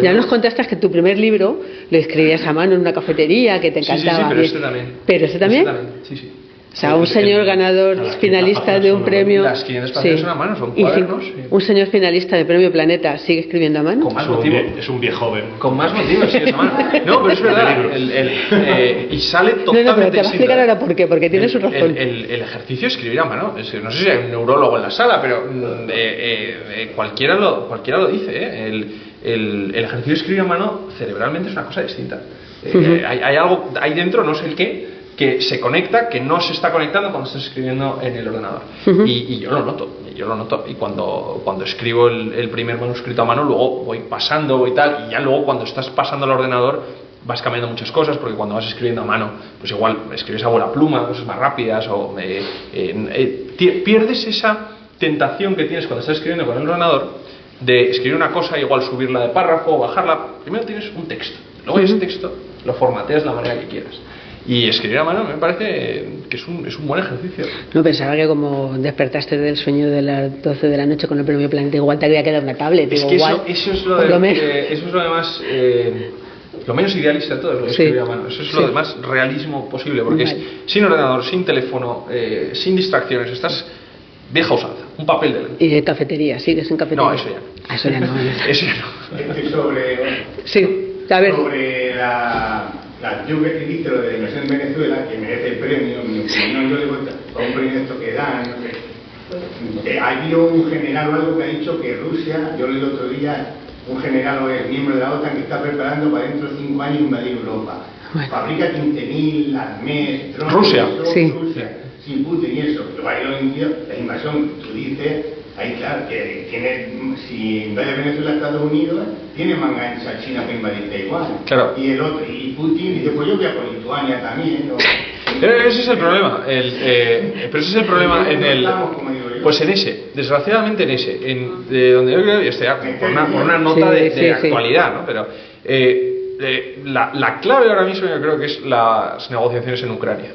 Ya nos contaste que tu primer libro lo escribías a mano en una cafetería, que te encantaba. Sí, pero este también. ¿Pero este también? Sí. O sea, un señor ganador finalista de un premio. Las 500 páginas son a mano, son cuadernos. Un señor finalista de premio Planeta sigue escribiendo a mano. Con más motivo. Es un viejo joven. Con más motivo, sí, es a mano. No, pero es verdad. Y sale totalmente. No, pero te va a explicar ahora por qué, porque tiene su razón. El ejercicio de escribir a mano. No sé si hay un neurólogo en la sala, pero cualquiera lo dice. El ejercicio de escribir a mano cerebralmente es una cosa distinta. Hay algo ahí dentro, no sé el qué, que se conecta, que no se está conectando cuando estás escribiendo en el ordenador. Y yo lo noto. Y cuando escribo el primer manuscrito a mano, luego voy pasando, y tal, y ya luego cuando estás pasando al ordenador vas cambiando muchas cosas, porque cuando vas escribiendo a mano, pues igual escribes a bola pluma, cosas más rápidas, o pierdes esa tentación que tienes cuando estás escribiendo con el ordenador, de escribir una cosa, igual subirla de párrafo o bajarla. Primero tienes un texto, luego ese texto lo formateas de la manera que quieras. Y escribir a mano me parece que es un buen ejercicio. No, pensaba que como despertaste del sueño de las 12 de la noche con el premio Planeta, igual te había quedado una tablet. Es que igual, eso es lo demás, lo menos idealista de todo, es lo de escribir a mano. Eso es lo de más realismo posible, porque es sin ordenador, sin teléfono, sin distracciones, estás vieja usanza, un papel delante. ¿Y de cafetería? ¿Sigues en cafetería? No, eso ya no. Eso ya no. Eso ya no. Sobre... Sí, a ver. Sobre Yo que escribiste lo de la inversión en Venezuela, que merece el premio, mi opinión, yo le voy a un premio esto que dan, no sé. Ha habido un general o algo que ha dicho que Rusia, yo leí el otro día, un general o es miembro de la OTAN que está preparando para dentro de 5 años invadir Europa. Bueno. Fabrica 15.000 al mes, drones. Rusia. Sí. Rusia, sin Putin y eso. Pero ahí lo inicio, la invasión, tú dices, ahí claro, que tiene, si invade Venezuela Estados Unidos, tiene manga ancha China para invadir Taiwán. Claro. Y el otro, y Putin dice, pues yo voy a por Lituania también, ¿no? Pero ese es el problema. Pero ese es el problema en el. Pues en ese, desgraciadamente en ese, de donde yo creo que estoy por una nota de actualidad, ¿no? Pero la clave ahora mismo yo creo que es las negociaciones en Ucrania.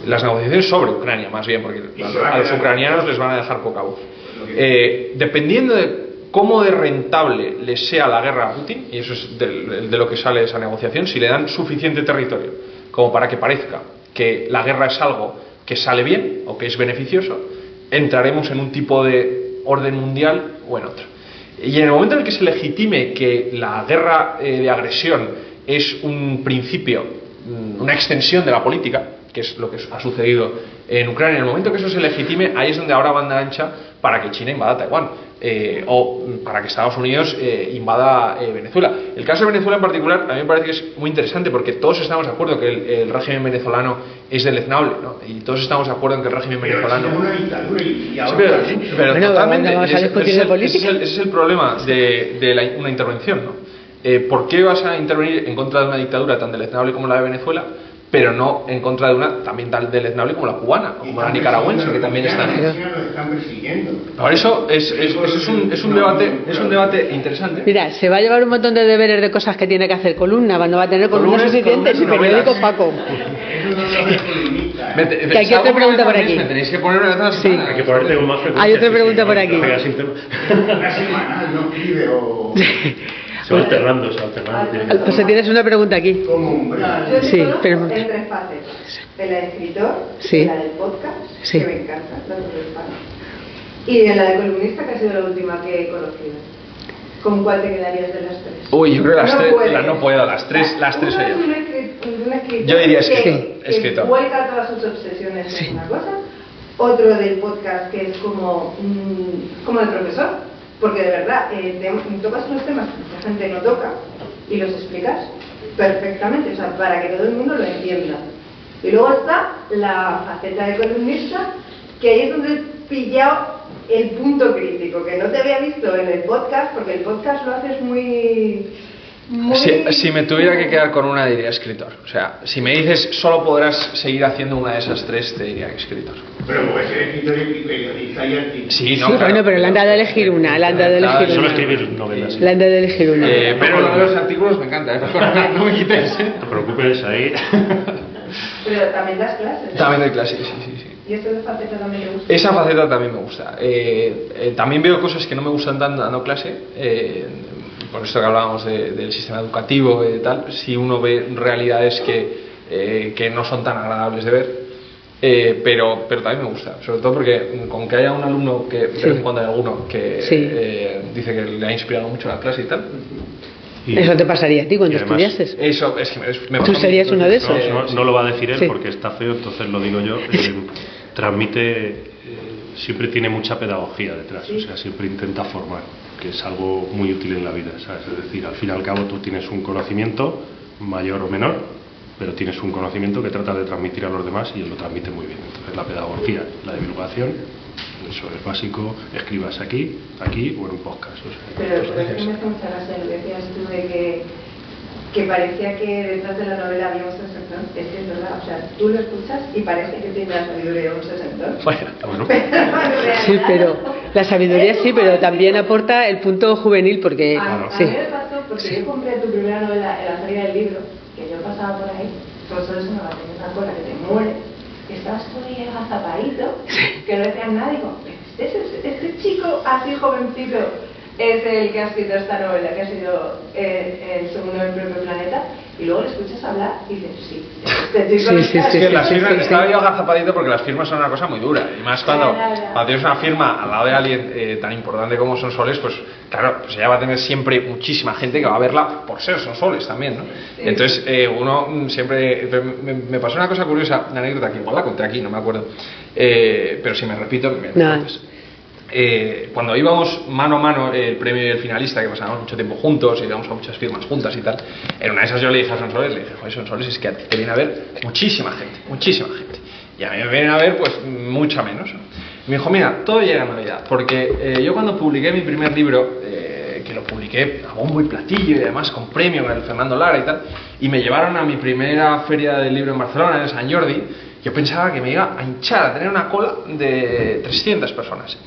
Las negociaciones sobre Ucrania, más bien, porque a los ucranianos les van a dejar poca voz. Dependiendo de cómo de rentable les sea la guerra a Putin, y eso es de lo que sale de esa negociación, si le dan suficiente territorio como para que parezca que la guerra es algo que sale bien o que es beneficioso, entraremos en un tipo de orden mundial o en otro. Y en el momento en el que se legitime que la guerra de agresión es un principio, una extensión de la política, que es lo que ha sucedido en Ucrania, en el momento que eso se legitime, ahí es donde habrá banda ancha para que China invada Taiwán o para que Estados Unidos invada Venezuela. El caso de Venezuela en particular a mí me parece que es muy interesante porque todos estamos de acuerdo que el régimen venezolano es deleznable, ¿no? Y todos estamos de acuerdo en que el régimen venezolano... Pero totalmente, ese es el problema de una intervención, ¿no? ¿Por qué vas a intervenir en contra de una dictadura tan deleznable como la de Venezuela, pero no en contra de una también tan deleznable como la cubana, o como la nicaragüense, que también están? Por eso es un debate interesante. Mira, se va a llevar un montón de deberes de cosas que tiene que hacer Columna, no va a tener columnas suficientes y periódico Paco. Que hay otra pregunta por aquí. Me tenéis que poner una sí. Hay que ponerte con más frecuencia. Hay otra pregunta por aquí. Una semana no escribe o... Se va alternando. Pues tienes una pregunta aquí. Como umbral. Yo te Sí, conozco pero... en 3 facetas. De la de escritor, sí. de la del podcast, sí. que me encanta, la y de la de columnista, que ha sido la última que he conocido. ¿Con cuál te quedarías de las 3? Uy, yo creo que no puedo, las tres soy yo. Yo diría escritor. Que vuelca todas sus obsesiones en una cosa. Otro del podcast que es como el profesor. Porque de verdad, tocas unos temas que mucha gente no toca y los explicas perfectamente, o sea, para que todo el mundo lo entienda. Y luego está la faceta de columnista, que ahí es donde he pillado el punto crítico, que no te había visto en el podcast, porque el podcast lo haces muy... Si me tuviera que quedar con una, diría escritor. O sea, si me dices solo podrás seguir haciendo una de esas 3, te diría escritor. Pero puede ser escritor y periodista y artista. Sí, no, sí, claro. bueno, pero le han dado a elegir una. Solo escribir novelas. Le han dado a elegir una. Pero lo de los artículos me encanta, no me quites. No te preocupes ahí. Pero también das clases. También doy clases, sí. ¿Y esa faceta también te gusta? Esa faceta también me gusta. También veo cosas que no me gustan tanto dando clase. Por esto que hablábamos del sistema educativo y tal, si uno ve realidades que no son tan agradables de ver, pero también me gusta, sobre todo porque con que haya un alumno que de vez en cuando hay alguno que dice que le ha inspirado mucho la clase y tal. Eso te pasaría a ti cuando estudiases. Eso es que me ¿Tú serías uno de esos? No lo va a decir él porque está feo, entonces lo digo yo. Transmite, siempre tiene mucha pedagogía detrás, o sea, siempre intenta formar, que es algo muy útil en la vida, ¿sabes? Es decir, al fin y al cabo tú tienes un conocimiento, mayor o menor, pero tienes un conocimiento que trata de transmitir a los demás y él lo transmite muy bien. Entonces la pedagogía, la divulgación, eso es básico, escribas aquí o en un podcast. O sea, pero es que me hace mucha gracia lo que decías tú de que parecía que detrás de la novela había un sesentón. Es que es verdad, o sea, tú lo escuchas y parece que tiene la sabiduría de un sesentón. Bueno. Sí, pero la sabiduría sí, pero también aporta el punto juvenil porque... A mí me pasó porque yo compré tu primera novela en la feria del libro, que yo pasaba por ahí, todo eso me va a tener una cola que te muere, que estabas todo ahí agazapadito, que no decían nada, digo, este chico así jovencito es el que ha escrito esta novela, que ha sido el segundo del propio planeta, Y luego le escuchas hablar y dices, sí, este chico Sí. Es que las firmas, estaba yo agazapadito porque las firmas son una cosa muy dura. Y más cuando tienes una firma al lado de alguien tan importante como Sonsoles, pues claro, pues ella va a tener siempre muchísima gente que va a verla por ser Sonsoles también, ¿no? Entonces, uno siempre... Me pasó una cosa curiosa, una anécdota que igual la conté aquí, no me acuerdo. Pero si me repito, cuando íbamos mano a mano el premio y el finalista, que pasábamos mucho tiempo juntos y íbamos a muchas firmas juntas y tal, en una de esas yo le dije a Sonsoles, joder, Sonsoles, es que a ti te viene a ver muchísima gente, y a mí me vienen a ver pues mucha menos, ¿no? Y me dijo, mira, todo llega a Navidad, porque yo cuando publiqué mi primer libro, que lo publiqué a bombo y platillo y además con premio con el Fernando Lara y tal, y me llevaron a mi primera feria del libro en Barcelona, en San Jordi, yo pensaba que me iba a hinchar, a tener una cola de 300 personas.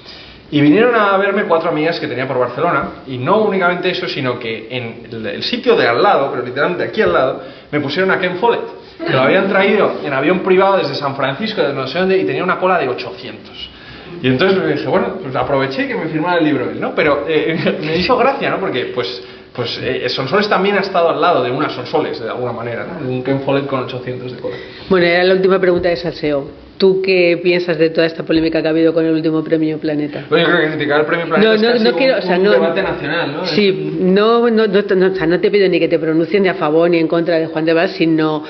Y vinieron a verme 4 amigas que tenía por Barcelona, y no únicamente eso, sino que en el sitio de al lado, pero literalmente aquí al lado, me pusieron a Ken Follett, que lo habían traído en avión privado desde San Francisco, desde no sé dónde, y tenía una cola de 800. Y entonces me dije, bueno, pues aproveché que me firmara el libro él, ¿no? Pero me hizo gracia, ¿no? Porque Sonsoles también ha estado al lado de una Sonsoles, de alguna manera, ¿no? Un Ken Follett con 800 de cola. Bueno, era la última pregunta de Salseo. ¿Tú qué piensas de toda esta polémica que ha habido con el último premio Planeta? Bueno, yo creo que criticar el premio Planeta es casi un debate nacional, ¿no? Sí, no te pido ni que te pronuncies ni a favor ni en contra de Juan de Val, sino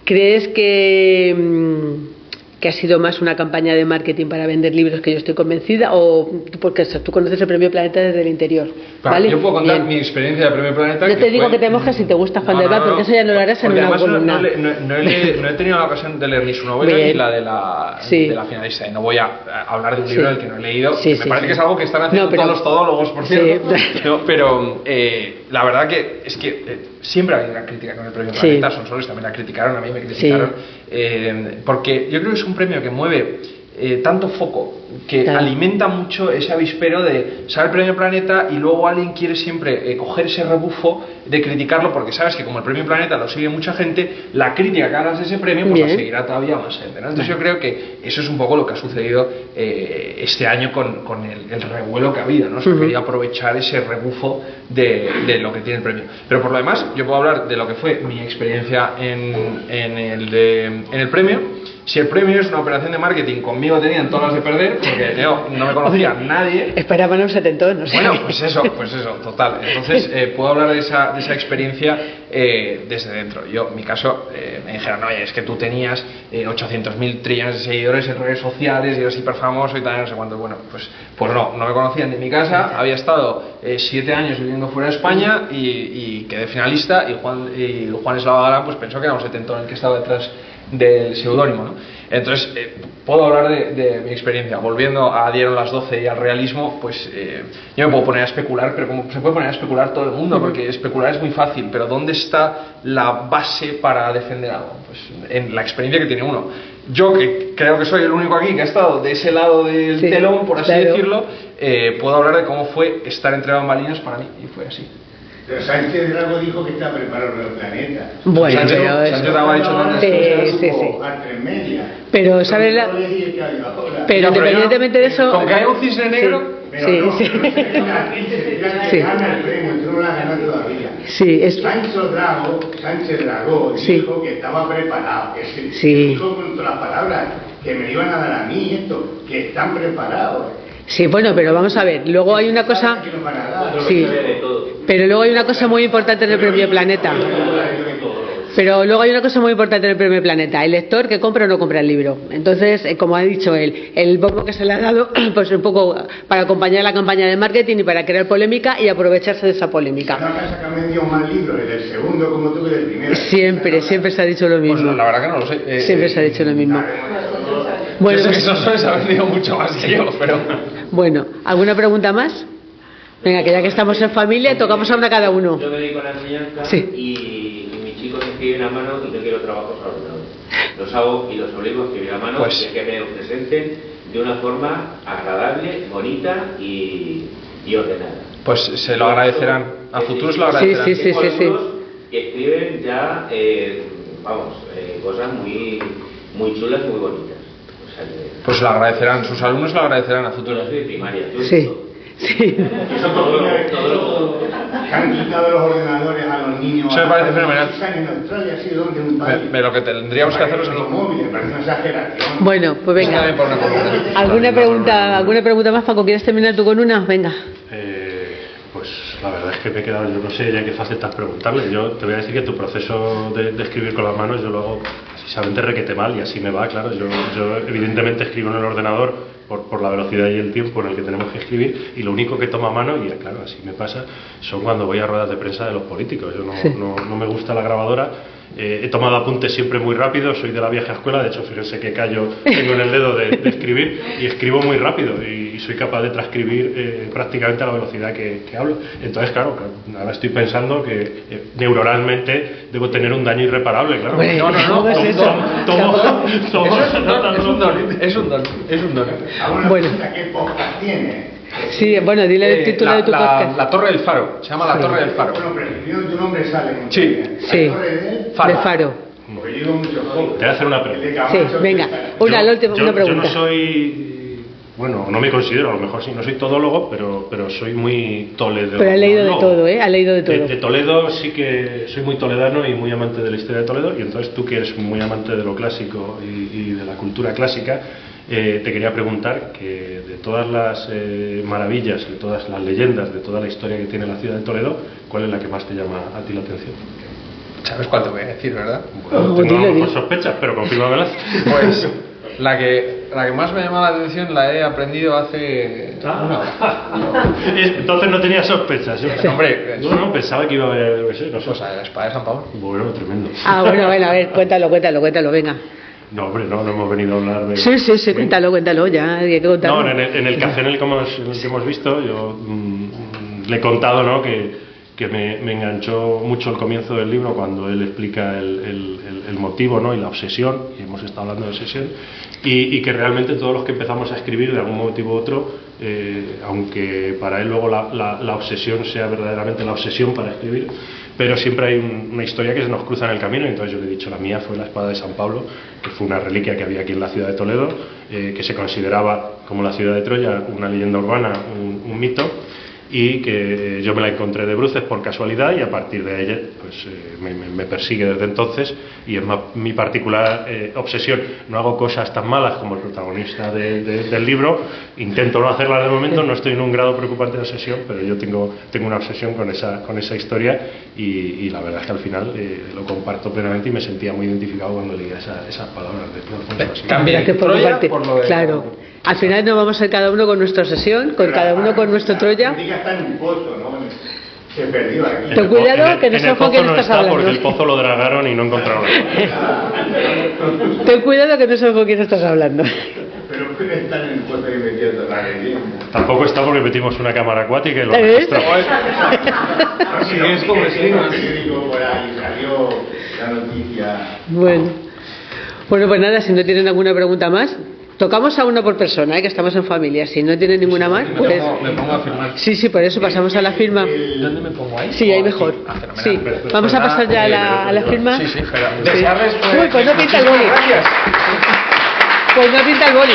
¿crees que ha sido más una campaña de marketing para vender libros, que yo estoy convencida, o porque tú conoces el premio Planeta desde el interior? Claro, ¿vale? Yo puedo contar Bien. mi experiencia de premio Planeta. No te digo que te mojes si te gusta Juan de Val, porque eso ya no lo harás en una columna. No he tenido la ocasión de leer ni su novela Bien. ni la de la finalista, y no voy a hablar de un libro del que no he leído. Me parece que es algo que están haciendo todos los todólogos, por cierto. Pero la verdad que es que siempre ha habido una crítica con el premio Planeta. Sonsoles también la criticaron, a mí me criticaron, porque yo creo que es un premio que mueve tanto foco, que alimenta mucho ese avispero de sale el premio Planeta y luego alguien quiere siempre coger ese rebufo de criticarlo, porque sabes que como el premio Planeta lo sigue mucha gente, la crítica que hagas de ese premio pues la seguirá todavía más gente, ¿no? Entonces yo creo que eso es un poco lo que ha sucedido este año con el revuelo que ha habido, ¿no? Se quería aprovechar ese rebufo de lo que tiene el premio. Pero por lo demás, yo puedo hablar de lo que fue mi experiencia en el premio. Si el premio es una operación de marketing, conmigo tenían todas las de perder, porque yo no me conocía nadie. Esperaban un setentón, no sé. Bueno, pues eso, total. Entonces, puedo hablar de esa experiencia desde dentro. Yo, en mi caso, me dijeron, oye, es que tú tenías 800.000 trillones de seguidores en redes sociales y eres hiper famoso y tal, no sé cuánto. Bueno, pues no me conocían de mi casa. Había estado 7 años viviendo fuera de España y quedé finalista, y Juan Eslava Galán pues pensó que era un setentón el que estaba detrás del seudónimo, ¿no? Entonces puedo hablar de mi experiencia. Volviendo a Dieron las 12 y al realismo, pues yo me puedo poner a especular, pero como se puede poner a especular todo el mundo, porque especular es muy fácil, pero ¿dónde está la base para defender algo? Pues en la experiencia que tiene uno. Yo, que creo que soy el único aquí que ha estado de ese lado del telón, por así decirlo, puedo hablar de cómo fue estar entre bambalinas para mí, y fue así. Pero Sánchez Dragó dijo que está preparado para el Planeta. Bueno, Sánchez ha dicho tantas cosas. Pero, ¿sabes la...? Pero independientemente de eso... Con que haya un cisne negro... Sánchez Dragó dijo que estaba preparado, que dijo con todas las palabras que me iban a dar a mí esto, que están preparados. Sí, bueno, pero vamos a ver, luego hay una cosa... Sí, pero luego hay una cosa muy importante en el premio Planeta. Pero luego hay una cosa muy importante en el premio Planeta: el lector que compra o no compra el libro. Entonces, como ha dicho él, el bombo que se le ha dado, pues un poco para acompañar la campaña de marketing y para crear polémica y aprovecharse de esa polémica. No casa que han vendido más libros del segundo como tú que del primero. Siempre se ha dicho lo mismo. Pues la verdad que no lo sé. Siempre se ha dicho lo mismo. Bueno, yo sé que Sonsoles ha vendido mucho más que yo, pero... Bueno, ¿alguna pregunta más? Venga, que ya que estamos en familia, tocamos a una cada uno. Yo me dedico a la enseñanza y mis chicos escriben a mano y no quiero trabajos a ordenador. Los hago y los obligo a escribir a mano, y que me lo presenten de una forma agradable, bonita y ordenada. Pues se lo agradecerán. A futuro se lo agradecerán. Sí. Que escriben ya, cosas muy chulas, muy bonitas. Pues lo agradecerán, sus alumnos lo agradecerán a futuro. Yo soy primaria. Sí. Sí. Eso todo que han quitado los ordenadores a los niños. Eso me parece fenomenal. En Australia ha sido donde un país. Pero lo que tendríamos que hacer es los móviles, me parece una exageración. Bueno, pues venga. ¿Alguna pregunta más, Paco? ¿Quieres terminar tú con una? Venga. Pues la verdad es que me he quedado, yo no sé ya qué facetas preguntarle. Yo te voy a decir que tu proceso de escribir con las manos yo lo hago precisamente requete mal y así me va, claro. Yo evidentemente escribo en el ordenador por la velocidad y el tiempo en el que tenemos que escribir, y lo único que toma mano, y claro, así me pasa, son cuando voy a ruedas de prensa de los políticos. Yo no me gusta la grabadora. He tomado apuntes siempre muy rápido, soy de la vieja escuela, de hecho fíjense qué callo tengo en el dedo de escribir, y escribo muy rápido y soy capaz de transcribir prácticamente a la velocidad que hablo. Entonces claro, ahora estoy pensando que neuronalmente debo tener un daño irreparable, claro. Es un don. Bueno. ¿Qué podcast tiene? Sí, bueno, dile el título de tu podcast. La Torre del Faro, se llama La Torre del Faro. Bueno, pero tu nombre sale mucho. Sí. Sí, Torre de Faro. Porque yo digo mucho poco. Te voy a hacer una pregunta. Sí, venga, una pregunta. Yo no soy, bueno, no me considero, a lo mejor sí, no soy todólogo, pero soy muy toledano. Pero ha leído de todo, ¿eh? Ha leído de todo. De Toledo sí que soy muy toledano y muy amante de la historia de Toledo, y entonces tú que eres muy amante de lo clásico y de la cultura clásica, te quería preguntar que de todas las maravillas, de todas las leyendas, de toda la historia que tiene la ciudad de Toledo, ¿cuál es la que más te llama a ti la atención? ¿Sabes cuál te voy a decir, verdad? Bueno, tengo sospechas, pero confírmamelas. Pues la que más me llama la atención la he aprendido hace una hora. Entonces no tenía sospechas. Hombre, no, pensaba que iba a haber, no sé. Pues la espada de San Pablo. Bueno, tremendo. Bueno, a ver, cuéntalo, venga. No, hombre, no hemos venido a hablar de... Sí, cuéntalo, ya hay que contarlo. No, en el café en el que hemos visto, yo le he contado, ¿no?, que me enganchó mucho el comienzo del libro cuando él explica el motivo, ¿no?, y la obsesión, y hemos estado hablando de obsesión, y que realmente todos los que empezamos a escribir de algún motivo u otro, aunque para él luego la obsesión sea verdaderamente la obsesión para escribir, pero siempre hay una historia que se nos cruza en el camino. Entonces yo le he dicho, la mía fue la espada de San Pablo, que fue una reliquia que había aquí en la ciudad de Toledo, que se consideraba como la ciudad de Troya una leyenda urbana, un mito, y que yo me la encontré de bruces por casualidad, y a partir de ella pues me persigue desde entonces, y es mi particular obsesión. No hago cosas tan malas como el protagonista del libro, intento no hacerlas de momento, no estoy en un grado preocupante de obsesión, pero yo tengo una obsesión con esa historia, y la verdad es que al final lo comparto plenamente, y me sentía muy identificado cuando leía esas palabras de Cambia que claro. Al final nos vamos a ir cada uno con nuestra obsesión, cada uno con nuestro Troya. Está en un pozo, ¿no? Se perdió aquí. Ten cuidado que no sabes con quién estás hablando. Porque el pozo lo dragaron y no encontraron nada. Ten cuidado que no sabes con quién estás hablando. Pero puede estar en el pozo que metiendo la leyenda. Tampoco está, porque metimos una cámara acuática y lo registramos. Sí, es como por ahí salió la noticia. Bueno, pues nada, si no tienen alguna pregunta más. Tocamos a uno por persona, que estamos en familia. Si no tiene ninguna más, pues... Me pongo a firmar. Sí, por eso pasamos a la firma. ¿Dónde me pongo ahí? Sí, ahí mejor. Sí, vamos a pasar ya a la firma. Sí, espera. Desearles... Uy, pues no pinta el boli. Gracias. Pues no pinta el boli.